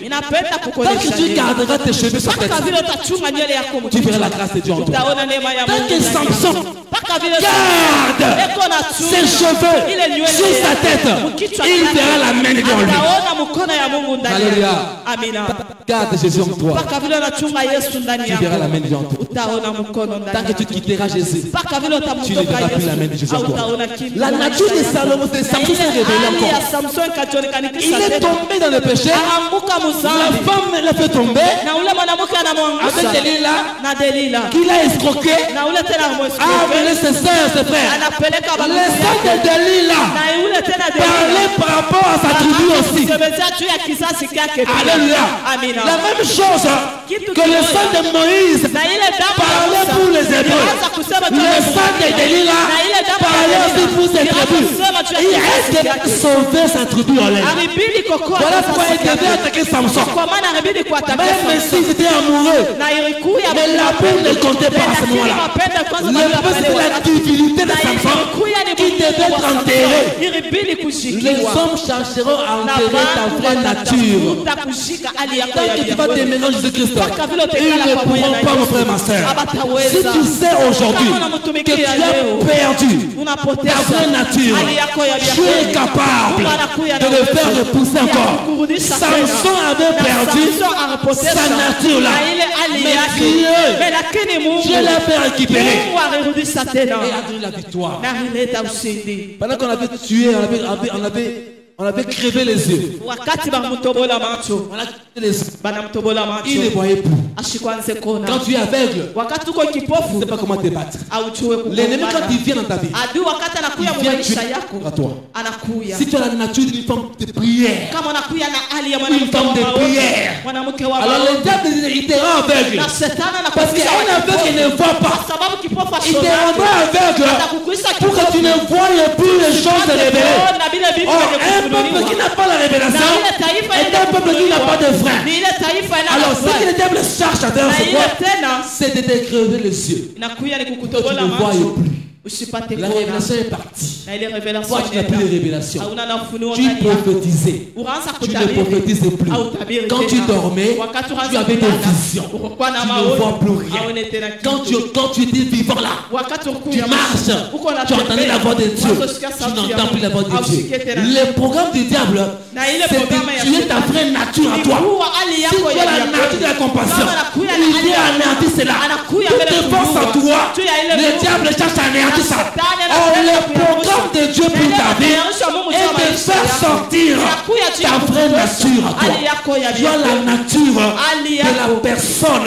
que tu garderas tes cheveux sur ta tête, tu verras la grâce de Dieu en toi. Tant que Samson garde ses cheveux sur sa tête, il verra la main de Dieu en lui. Alléluia. Garde Jésus en toi, tu verras la main de Dieu en toi. Tant que tu quitteras Jésus, tu ne verras plus la main de Jésus en toi. La nature de Salomon, de Samson s'est révélée encore. Il est tombé dans le péché. La femme l'a fait tomber avec Delilah, qu'il a escroqué, a amené ses soeurs, ses frères. Les soeurs de Delilah parlaient par rapport à sa tribu aussi. Alléluia. La même chose que le sang de Moïse parlait pour les Hébreux. Le sang de Delilah parlait aussi pour ses tribus. Il reste de sauver sa tribu en l'air. Voilà pourquoi il devait attaquer Samson. Même s'ils étaient amoureux, mais la peine ne comptait pas à ce moment-là. C'était la divinité de Samson qui devait être enterrée. Les hommes chercheront à enterrer ta vraie nature. Tant que tu vas demeurer en Jésus-Christ, ils ne pourront pas, mon frère, ma soeur. Si tu sais aujourd'hui que tu as perdu ta vraie nature, tu es capable de le faire repousser encore. Samson avait perdu sa nature là, mais Dieu l'a fait récupérer et a donné la victoire. Pendant qu'on avait tué, On avait crevé les yeux. wakati bamutobola macho On a crevé les yeux. banamtobola Il ne macho voyait plus. ashikwanze kona Quand tu es aveugle, wakati uko tu ne sais kipofu pas comment te battre. auchue L'ennemi, quand il vient dans ta vie, adui wakati anakuya il vient maisha tuer yako à toi. anakuya Si tu as la nature d'une femme de prière, kama anakuya na hali ya une mwanamke femme wa de maombi prière, mwanamke wa alors le maombi diable, il te rend aveugle. na shetani Parce qu'un aveugle, il ne voit kwa pas. sababu kipofu Il te rendra aveugle atakukuisha pour que tu ne voyes plus les choses révélées. na vile vitu Or, vyenye un peuple qui kufunuliwa n'a pas la révélation est un peuple qui n'a pas de frein. ni ile taifa ina Alors, ce que le diable cherche à faire, na c'est ile quoi? tena C'est de te crever les yeux. inakuya ni Que tu kukutobola ne voyes macho plus. usipate La kuona révélation est partie. na ile revelation Toi, tu n'as plus de révélation. hauna na ufunuo Tu ndani yako prophétisais. unaanza Tu ne kutabiri prophétisais plus. au tabiri Quand tu tena. dormais, wakati tu unaanza avais des kulala, visions. ukokuwa na Tu ne maono vois plus rien. haone tena Quand kitu. tu étais vivant là, wakati tu ukuya marches, uko na tu entendais la voix de Dieu. Tu n'entends plus la voix de Dieu. Le programme du diable, na ile c'est programme ya de tuer ta vraie nature à toi. kuwa hali Si yako tu as la nature de la compassion, il vient anéantir cela. Toutes tes forces en toi, le diable cherche à anéantir ça. Or, le programme de Dieu pour ta vie est de faire sortir ta vraie nature à toi. Tu as la nature de la personne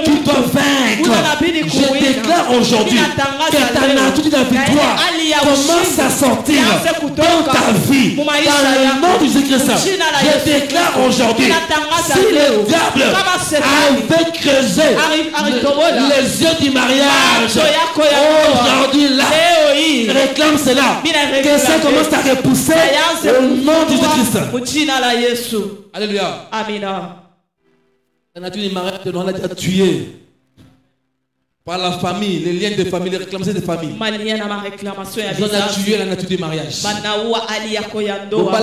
qui doit vaincre. Je déclare aujourd'hui que ta nature de la victoire commence à sortir dans ta vie. Dans le nom de Jésus-Christ, je déclare aujourd'hui, si le diable avait creusé les yeux du mariage, aujourd'hui là, réclame cela. Que ça commence à repousser au nom de Jésus-Christ. mujina la Yesu. Alléluia. Amina. La nature du mariage, on l'a tué par la famille, les liens de famille, les réclamations de famille. Malia na maréclamation ya On a bizazi. tué la nature du mariage. Banaua hali yako ya Donc, ndoa.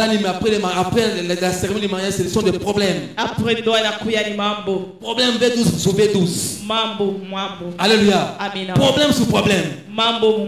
après la cérémonie du mariage, ce sont des problèmes. Après ndoa inakuya ni mambo. Problème V12 sur V12. Mambo. Alléluia. Amina. Problème sur problème. Mambo.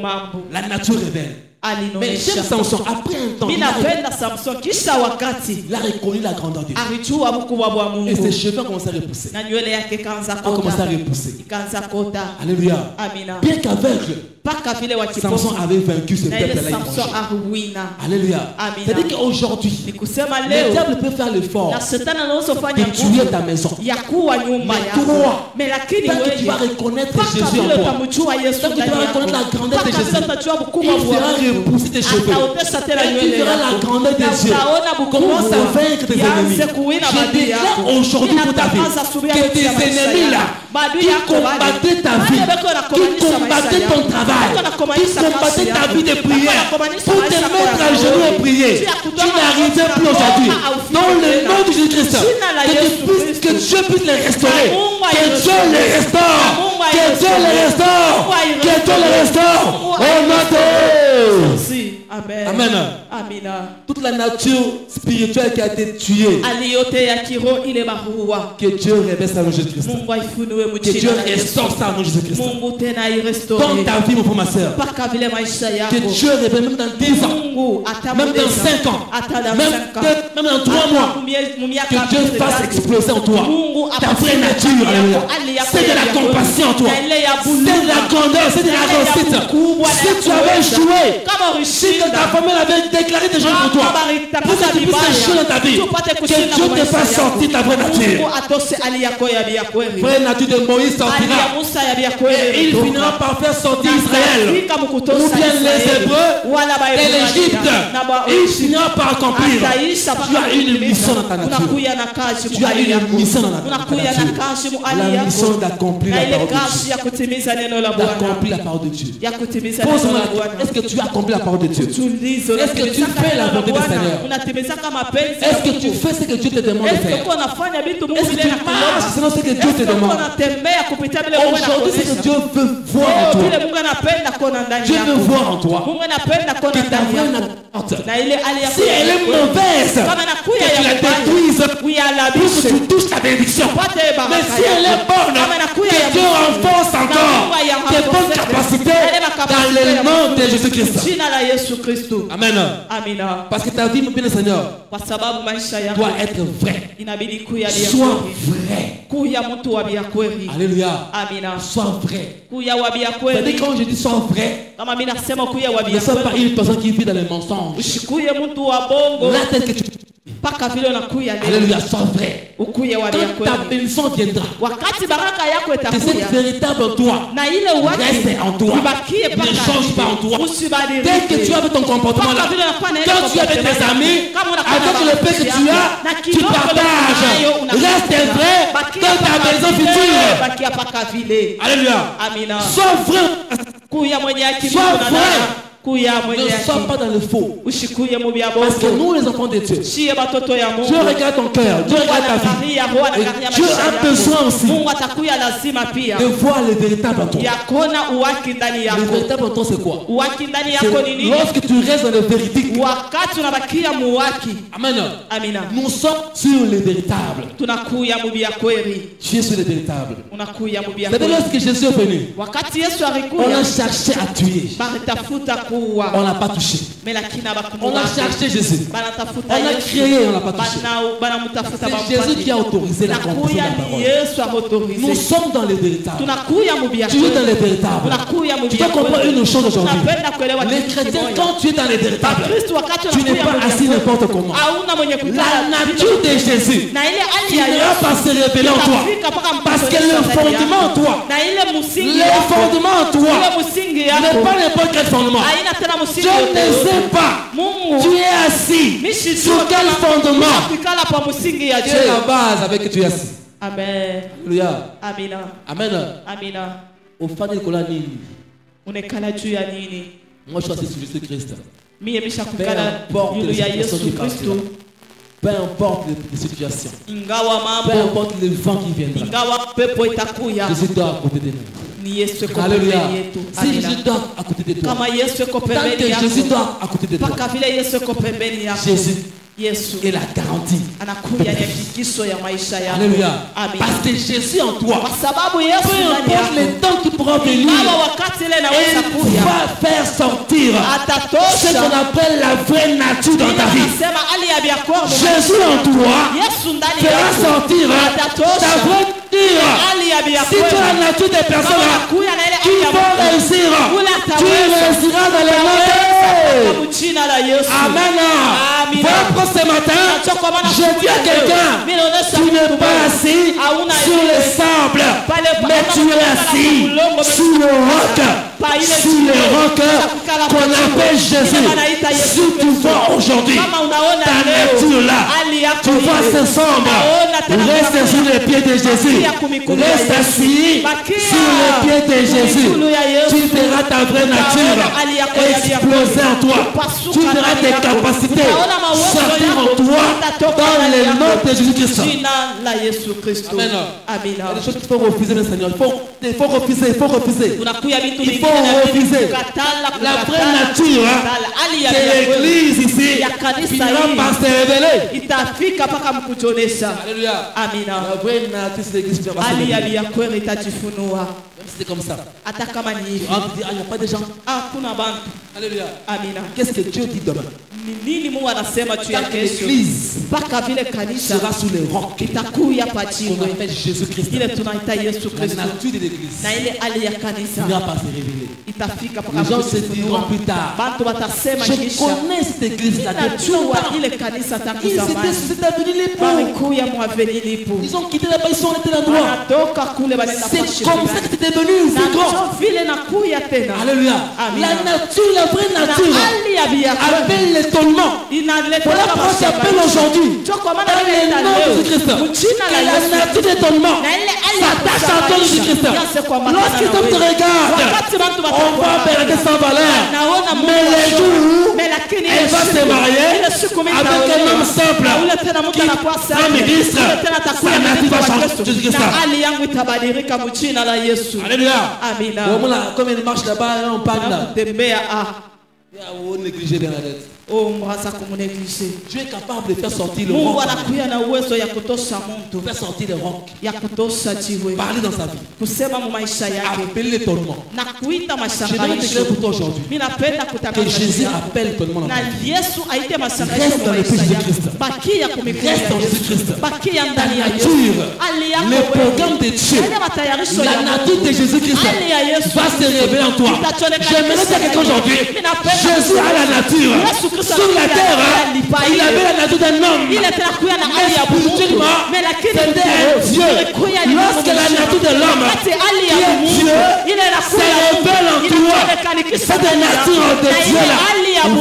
La nature révèle. Mais j'aime Alinonesha. Samson. Après un temps, Mina penda Samson kisha wakati il a reconnu la grandeur de Dieu. alijua ukubwa wa Et ses Mungu cheveux ont commencé à repousser. na nywele yake kaanza A commencé à kota. repousser. Ikaanza kota. Alléluia. Amina. Bien qu'aveugle, Paka vile wa Samson kipofu. avait vaincu ce Na ile peuple-là. Samson aruwina. Alléluia. Amina. C'est-à-dire qu'aujourd'hui, Ni kusema le leo diable peut faire l'effort na shetani anazofanya de tuer ta maison. ya kuwa nyumba Mais yako. toi, Mais lakini tant que tu vas wewe reconnaître paka Jésus en vile toi, utamjua Yesu tant que tu ndani vas yako. reconnaître la grandeur de Paka vile Jésus, utajua il ukubwa wa fera Mungu. repousser tes cheveux. Ataotesha tena Et tu nywele verras la yako. grandeur de Na Dieu. utaona Commence à vaincre tes ennemis. Yaanze kuwina Je maadui déclare yako. aujourd'hui pour ta vie Ninatangaza asubuhi que ya tes ya maisha ennemis là, yako. Maadui qui yako wale. combattaient ta Wale vie, beko qui wanakomanisha maisha combattaient yako. ton travail, Beko qui wanakomanisha combattaient kazi ta yako. vie de Beko prière, wanakomanisha pour te maisha yako mettre ya à genoux et maombi. prier. Tu ya Tu kutoka n'arrivais kwa plus aujourd'hui. kuomba au Dans le tena. nom de Jésus-Christ, Jina la Yesu Kristo. que Dieu puisse les restaurer. Na Mungu Que airestore. Dieu les restaure. Na Mungu Que Dieu airestore. les restaure. Mungu airestore. Que Dieu les restaure. Mungu Au nom de Si. Amen. Amen. Amina. Toute la nature spirituelle qui a été tuée, Hali yote ya kiroho ile barua. que Dieu révèle ça en Jésus-Christ. Mungu aifunue Que Dieu mjina la Yesu. restaure ça en Jésus-Christ. Mungu tena airestore. Dans ta vie, mon frère, ma soeur. Paka vile maisha Que yako. Dieu révèle même dans 10 ans, Mungu même dans 5 ans, même dans 3 mois, que Dieu fasse exploser en toi ta vraie nature. Alléluia. C'est de la compassion en toi. C'est de la grandeur, c'est de la réussite. Si tu avais échoué, si que ta famille avait déclaré des gens pour toi, pour que tu puisses échouer dans ta vie, que Dieu te fasse sortir ta vraie nature. Vraie nature de Moïse sortira. Et il finira par faire sortir Israël, ou bien les Hébreux et l'Égypte. Il finira par accomplir. Tu as une mission dans ta nature. Tu as une mission dans ta nature. La mission d'accomplir la parole de Dieu. D'accomplir la parole de Dieu. Pose-moi la question, est-ce que tu as accompli la parole de Dieu? Est-ce que tu fais la volonté du Seigneur? Est-ce que tu fais ce que Dieu te demande de faire? Est-ce que tu marches selon ce que Dieu te demande? Aujourd'hui, c'est que Dieu veut voir en toi. Dieu veut voir en toi que ta vraie nature, si elle est mauvaise, que tu la détruises pour que tu touches la bénédiction. Mais si elle est bonne, que Dieu renforce encore tes bonnes capacités Dans le nom de Jésus-Christ. Amen. Parce que ta vie, mon bien Seigneur, doit être vraie. Sois vrai. Alléluia. Sois vrai. C'est-à-dire quand je dis sois vrai, ne sois pas une personne qui vit dans les mensonges. La tête que tu... Alléluia, sois vrai. Quand ta bénédiction viendra, que cette véritable en toi reste en toi, ne change pas en toi. Dès que tu as ton comportement là, quand tu es avec tes amis, avec le paix que tu as, tu partages. Reste vrai dans ta maison future. Alléluia. Sois vrai. Sois vrai. Ne sois pas dans le faux. Parce que nous, les enfants de Dieu, Dieu regarde ton cœur, Dieu regarde ta vie. Et Dieu a besoin aussi de voir le véritable en toi. Le véritable en toi, c'est quoi? C'est lorsque tu restes dans le véridique. Amen. Nous sommes sur le véritable. Tu es sur le véritable. C'est lorsque Jésus est venu, on a cherché à tuer. On n'a pas touché. On a cherché Jésus. On a créé, on n'a pas touché. C'est Jésus qui a autorisé la compréhension de la parole. Nous sommes dans le véritable. Tu es dans le véritable. Tu dois comprendre une chose aujourd'hui. Les chrétiens, quand tu es dans le véritable, tu n'es pas assis n'importe comment. La nature de Jésus qui ne va pas se révéler en toi. Parce que le fondement en toi, n'est pas n'importe quel fondement. Je ne sais pas. Tu es assis sur quel fondement? C'est la base avec que tu es assis. Amen. Alléluia. Amen. Amen. Au fan de Colani. Moi je suis assis sur Jésus-Christ. Peu importe les situations. Peu importe le vent qui viendra. Jésus doit à côté de nous. Alléluia. Si Jésus doit à côté de toi, tant que Jésus doit à côté de toi, Jésus est la garantie. Alléluia. Parce que Jésus en toi, peu importe le temps qui pourra venir, il va faire sortir ce qu'on appelle la vraie nature dans ta vie. Jésus en toi fera sortir ta vraie nature. Si tu as la nature des personnes qui vont réussir, tu réussiras dans les noms. Amen. Voilà ce matin, je dis à quelqu'un, tu n'es pas assis sur le sable, mais tu es assis sur le roc qu'on appelle Jésus. Si tu vois aujourd'hui ta nature là, tu vois ce sombre, reste sur les pieds de Jésus. Reste assis sur les pieds de Jésus. Tu verras ta vraie nature exploser en toi. Tu verras tes capacités sortir en toi dans le nom de Jésus-Christ. Amen. Il y a des choses qu'il faut refuser, le Seigneur. Il faut refuser. Il faut refuser la vraie nature de l'église ici qui ne va pas se révéler. Alléluia. La vraie nature de l'église. C'est comme ça. Il n'y a pas de gens. Alléluia. Qu'est-ce que Dieu dit demain? L'église sera sous les rocs. On appelle Jésus-Christ. La nature de l'église ne va pas se révéler. Les gens se diront plus tard, je connais cette église-là depuis longtemps. Ils étaient venus les pauvres. Ils ont quitté là-bas, ils sont restés l'endroit. C'est comme ça que c'était devenu si grand. Alléluia. La nature, la vraie nature appelle l'étonnement. Voilà pourquoi ça appelle aujourd'hui dans le nom de Jésus-Christ. Et la nature d'étonnement s'attache à toi, Jésus-Christ. Lorsqu'ils te regardent, on va perdre sans valeur. Mais les jours où elle va se marier avec un homme simple qui est un ministre, sa nature va changer, Jésus-Christ. Alléluia. Comme il marche là-bas, on parle là. On négligeait bien la tête. Dieu est capable de faire sortir le roc. De faire sortir le roc. Parler dans sa vie. Appeler l'étonnement. J'aimerais déclarer pour toi aujourd'hui que Jésus appelle l'étonnement dans ta vie. Reste dans le Jésus-Christ. Reste dans Jésus-Christ. Ta nature, le programme de Dieu, la nature de Jésus-Christ va se révéler en toi. J'aimerais dire quelque chose aujourd'hui. Jésus a la nature. Sur la terre, il avait la nature d'un homme. Mais spirituellement, c'était un Dieu. Lorsque la nature de l'homme, qui est Dieu, se révèle en toi, cette nature de Dieu-là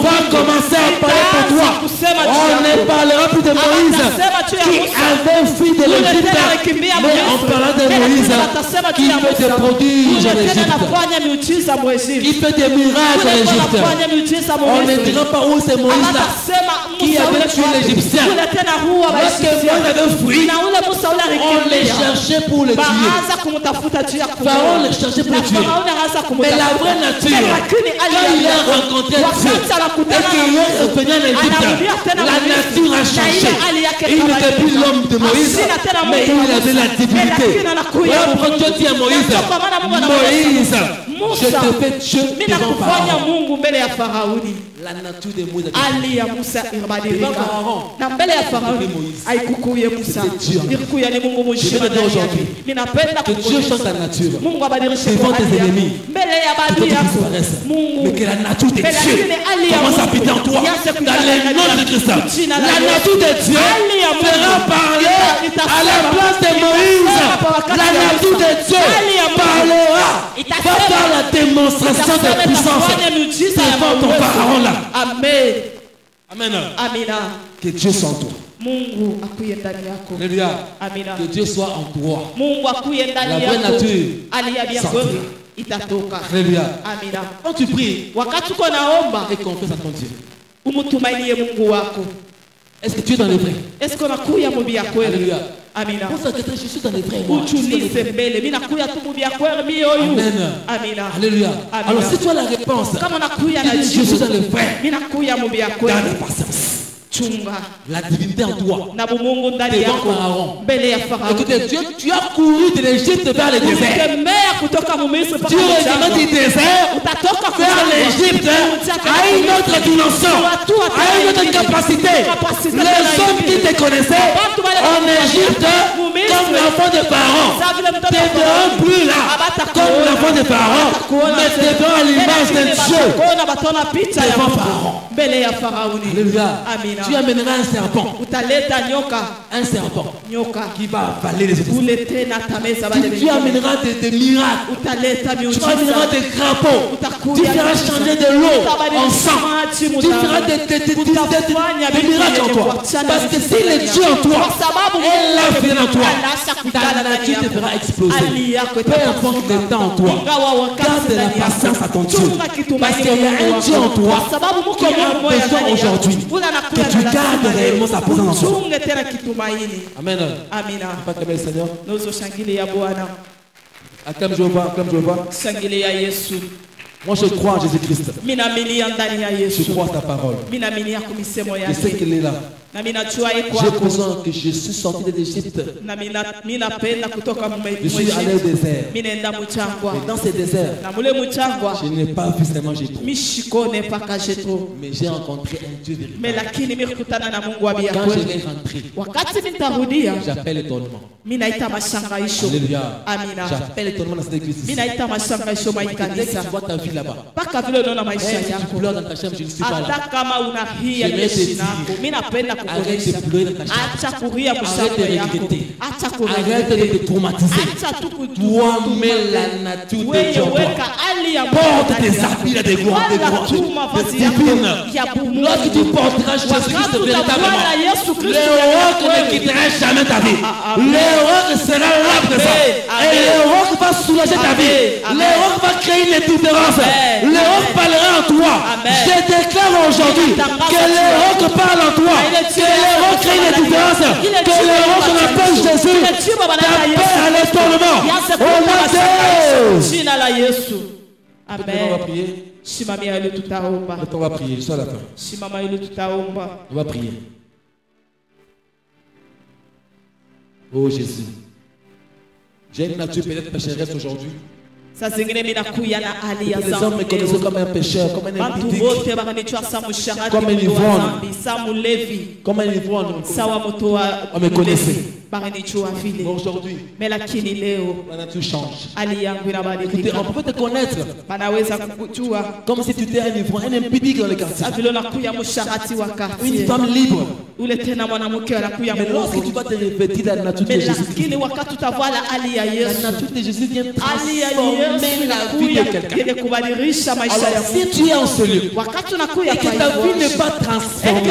va commencer à parler pour toi. On ne parlera plus de Moïse qui avait fui de l'Égypte, mais on parlera de Moïse qui fait des prodiges en Égypte, qui fait des miracles en Égypte. On ne dira pas où c'est Moïse là qui avait tué l'Égyptien. Lorsque Moïse avait fui, on les cherchait pour le tuer. Pharaon les cherchait pour le tuer. Mais la vraie nature, quand il a rencontré Dieu et qu'il est revenu en Égypte, la nature a changé. Il n'était plus l'homme de Moïse, mais il avait la divinité. Voilà pourquoi Dieu dit à Moïse, Moïse, je te fais Dieu devant Pharaon. La nature de Moïse que Dieu change ta nature devant tes ennemis, mais que la nature de Dieu commence à habiter en toi dans le nom de Christ. La nature de Dieu fera parler à la place de Moïse. La nature de Dieu parlera, va faire la démonstration de puissance devant ton Pharaon là. Amen. Amen. Amina. Que Dieu soit en toi. Mungu akuye ndani yako. Alléluia. Amina. Que Dieu soit en toi. Mungu akuye ndani yako. La vraie nature aliyabia itatoka. Alléluia. Amina. Quand tu pries, wakati uko naomba et confesse à ton Dieu, umutumainie Mungu wako. est-ce que tu es dans les vrais? Est-ce qu'on akuya mu bya kweli? Alléluia. Amina. Pour ça que je suis dans les vrais. Uchulize mbele. Mimi nakuya tu mu bya kweli mioyo. Amen. Amina. Alléluia. Amina. Alors si tu as la réponse, kama nakuya na je suis dans les vrais. Mimi nakuya mu bya kweli. Garde la patience. Chunga La divinité en toi. na Mungu ndani Devant yako. Pharaon. Mbele ya Farao. Écoutez, Dieu, tu as couru de l'Égypte vers le désert. Utembea kutoka mu Misri mpaka Tu remontes du désert utatoka vers l'Égypte à une autre dimension, à une autre capacité. Les hommes qui te connaissaient en Égypte comme l'enfant de Pharaon ne deviendront plus là comme l'enfant de Pharaon, mais deviendront à l'image de Dieu devant Pharaon. Alléluia. Tu amèneras un serpent. Un serpent qui va avaler les autres. Tu amèneras des miracles. Tu amèneras des crapauds. Tu feras changer de l'eau en sang. Tu feras des miracles en toi. Parce que s'il est Dieu en toi, elle l'a fait en toi. Ta nature te fera exploser. Peu importe le temps en toi, garde la patience à ton Dieu. Parce qu'il y a un Dieu en toi qui a besoin aujourd'hui que tu gardes réellement sa présence en toi. Amen. Amina. Pas très belle, Seigneur. Nozoshangilia Bwana. Acclame Jéhovah, acclame Jéhovah. Shangilia Yesu. Moi je crois en Jésus-Christ. Je crois à ta parole. Je sais qu'elle est là. J'ai besoin que je suis sorti de l'Égypte. Je suis allé au désert. Et dans ce désert, je n'ai pas vu seulement Jésus. Mais j'ai rencontré un Dieu véritable. Quand je vais rentrer, j'appelle l'étonnement. Alléluia. J'appelle l'étonnement dans cette église. Peut-être que tu vois ta vie là-bas. Si tu pleures dans ta chambre, je ne suis pas là. Je vais te dire, arrête de pleurer dans ta chambre. Arrête de regretter. Arrête de te traumatiser. Toi, mets la nature de Dieu en toi. Porte tes habits là de gloire, de divine. Lorsque tu porteras Jésus-Christ véritablement, le roc ne quittera jamais ta vie. Le roc sera là présent. Et le roc va soulager ta vie. Le roc va créer une différence. Le roc parlera en toi. Je déclare aujourd'hui que le roc parle en toi. Que le roc crée une différence. Que le roc appelle Jésus. T'appelle à l'étonnement. Au nom de Jésus. Amen. On va prier. Maintenant, on va prier jusqu'à la fin. On va prier. Oh Jésus. J'ai une nature peut-être pécheresse aujourd'hui. Les hommes me connaissent comme un pécheur, comme un impudique, comme un ivrogne. Comme un ivrogne, on me connaissait. Mais aujourd'hui, la nature change. Écoutez, on peut te connaître comme si tu étais un ivrogne, un impudique dans le quartier. Une femme libre. Mais lorsque tu vas te répéter la nature de Jésus, la nature de Jésus vient transformer la vie de quelqu'un. Alors si tu es en ce lieu et que ta vie n'est pas transformée,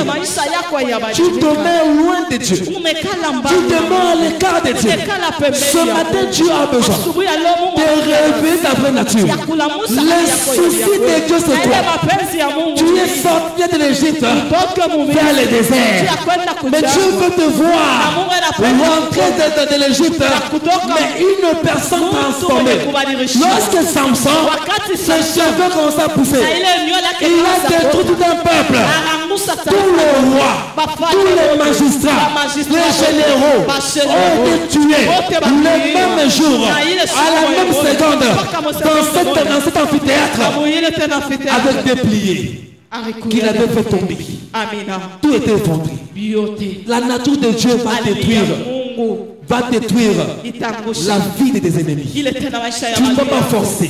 tu demeures loin de Dieu, tu demeures à l'écart de Dieu. Ce matin, Dieu a besoin de révéler ta vraie nature. Les soucis de Dieu, c'est toi. Tu es sorti de l'Égypte vers le désert. Mais Dieu veut te voir rentrer de l'Égypte, mais une personne transformée. Lorsque Samson, ses cheveux commencent à pousser, il a détruit tout un peuple. Tous les rois, tous les magistrats, les généraux ont été tués le même jour, à la même seconde, dans cet amphithéâtre, avec des pliés qu'il avait fait tomber. Tout était effondré. La nature de Dieu va détruire la vie de tes ennemis. Tu ne peux pas forcer.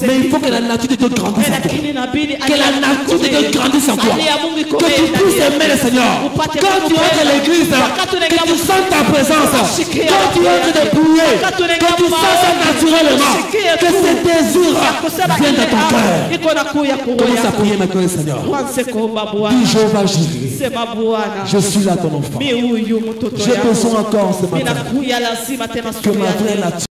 Mais il faut que la nature de Dieu grandisse en toi. Que la nature de Dieu grandisse en toi. Que tu puisses aimer le Seigneur. Quand tu entres à l'église, que tu sens ta présence. Quand tu entres de prier, que tu sens ça naturellement. Que ce désir vienne de ton cœur. Commence à prier maintenant le Seigneur. Dis Jéhovah Jireh. Je suis là ton enfant. J'ai besoin encore ce matin que ma vraie nature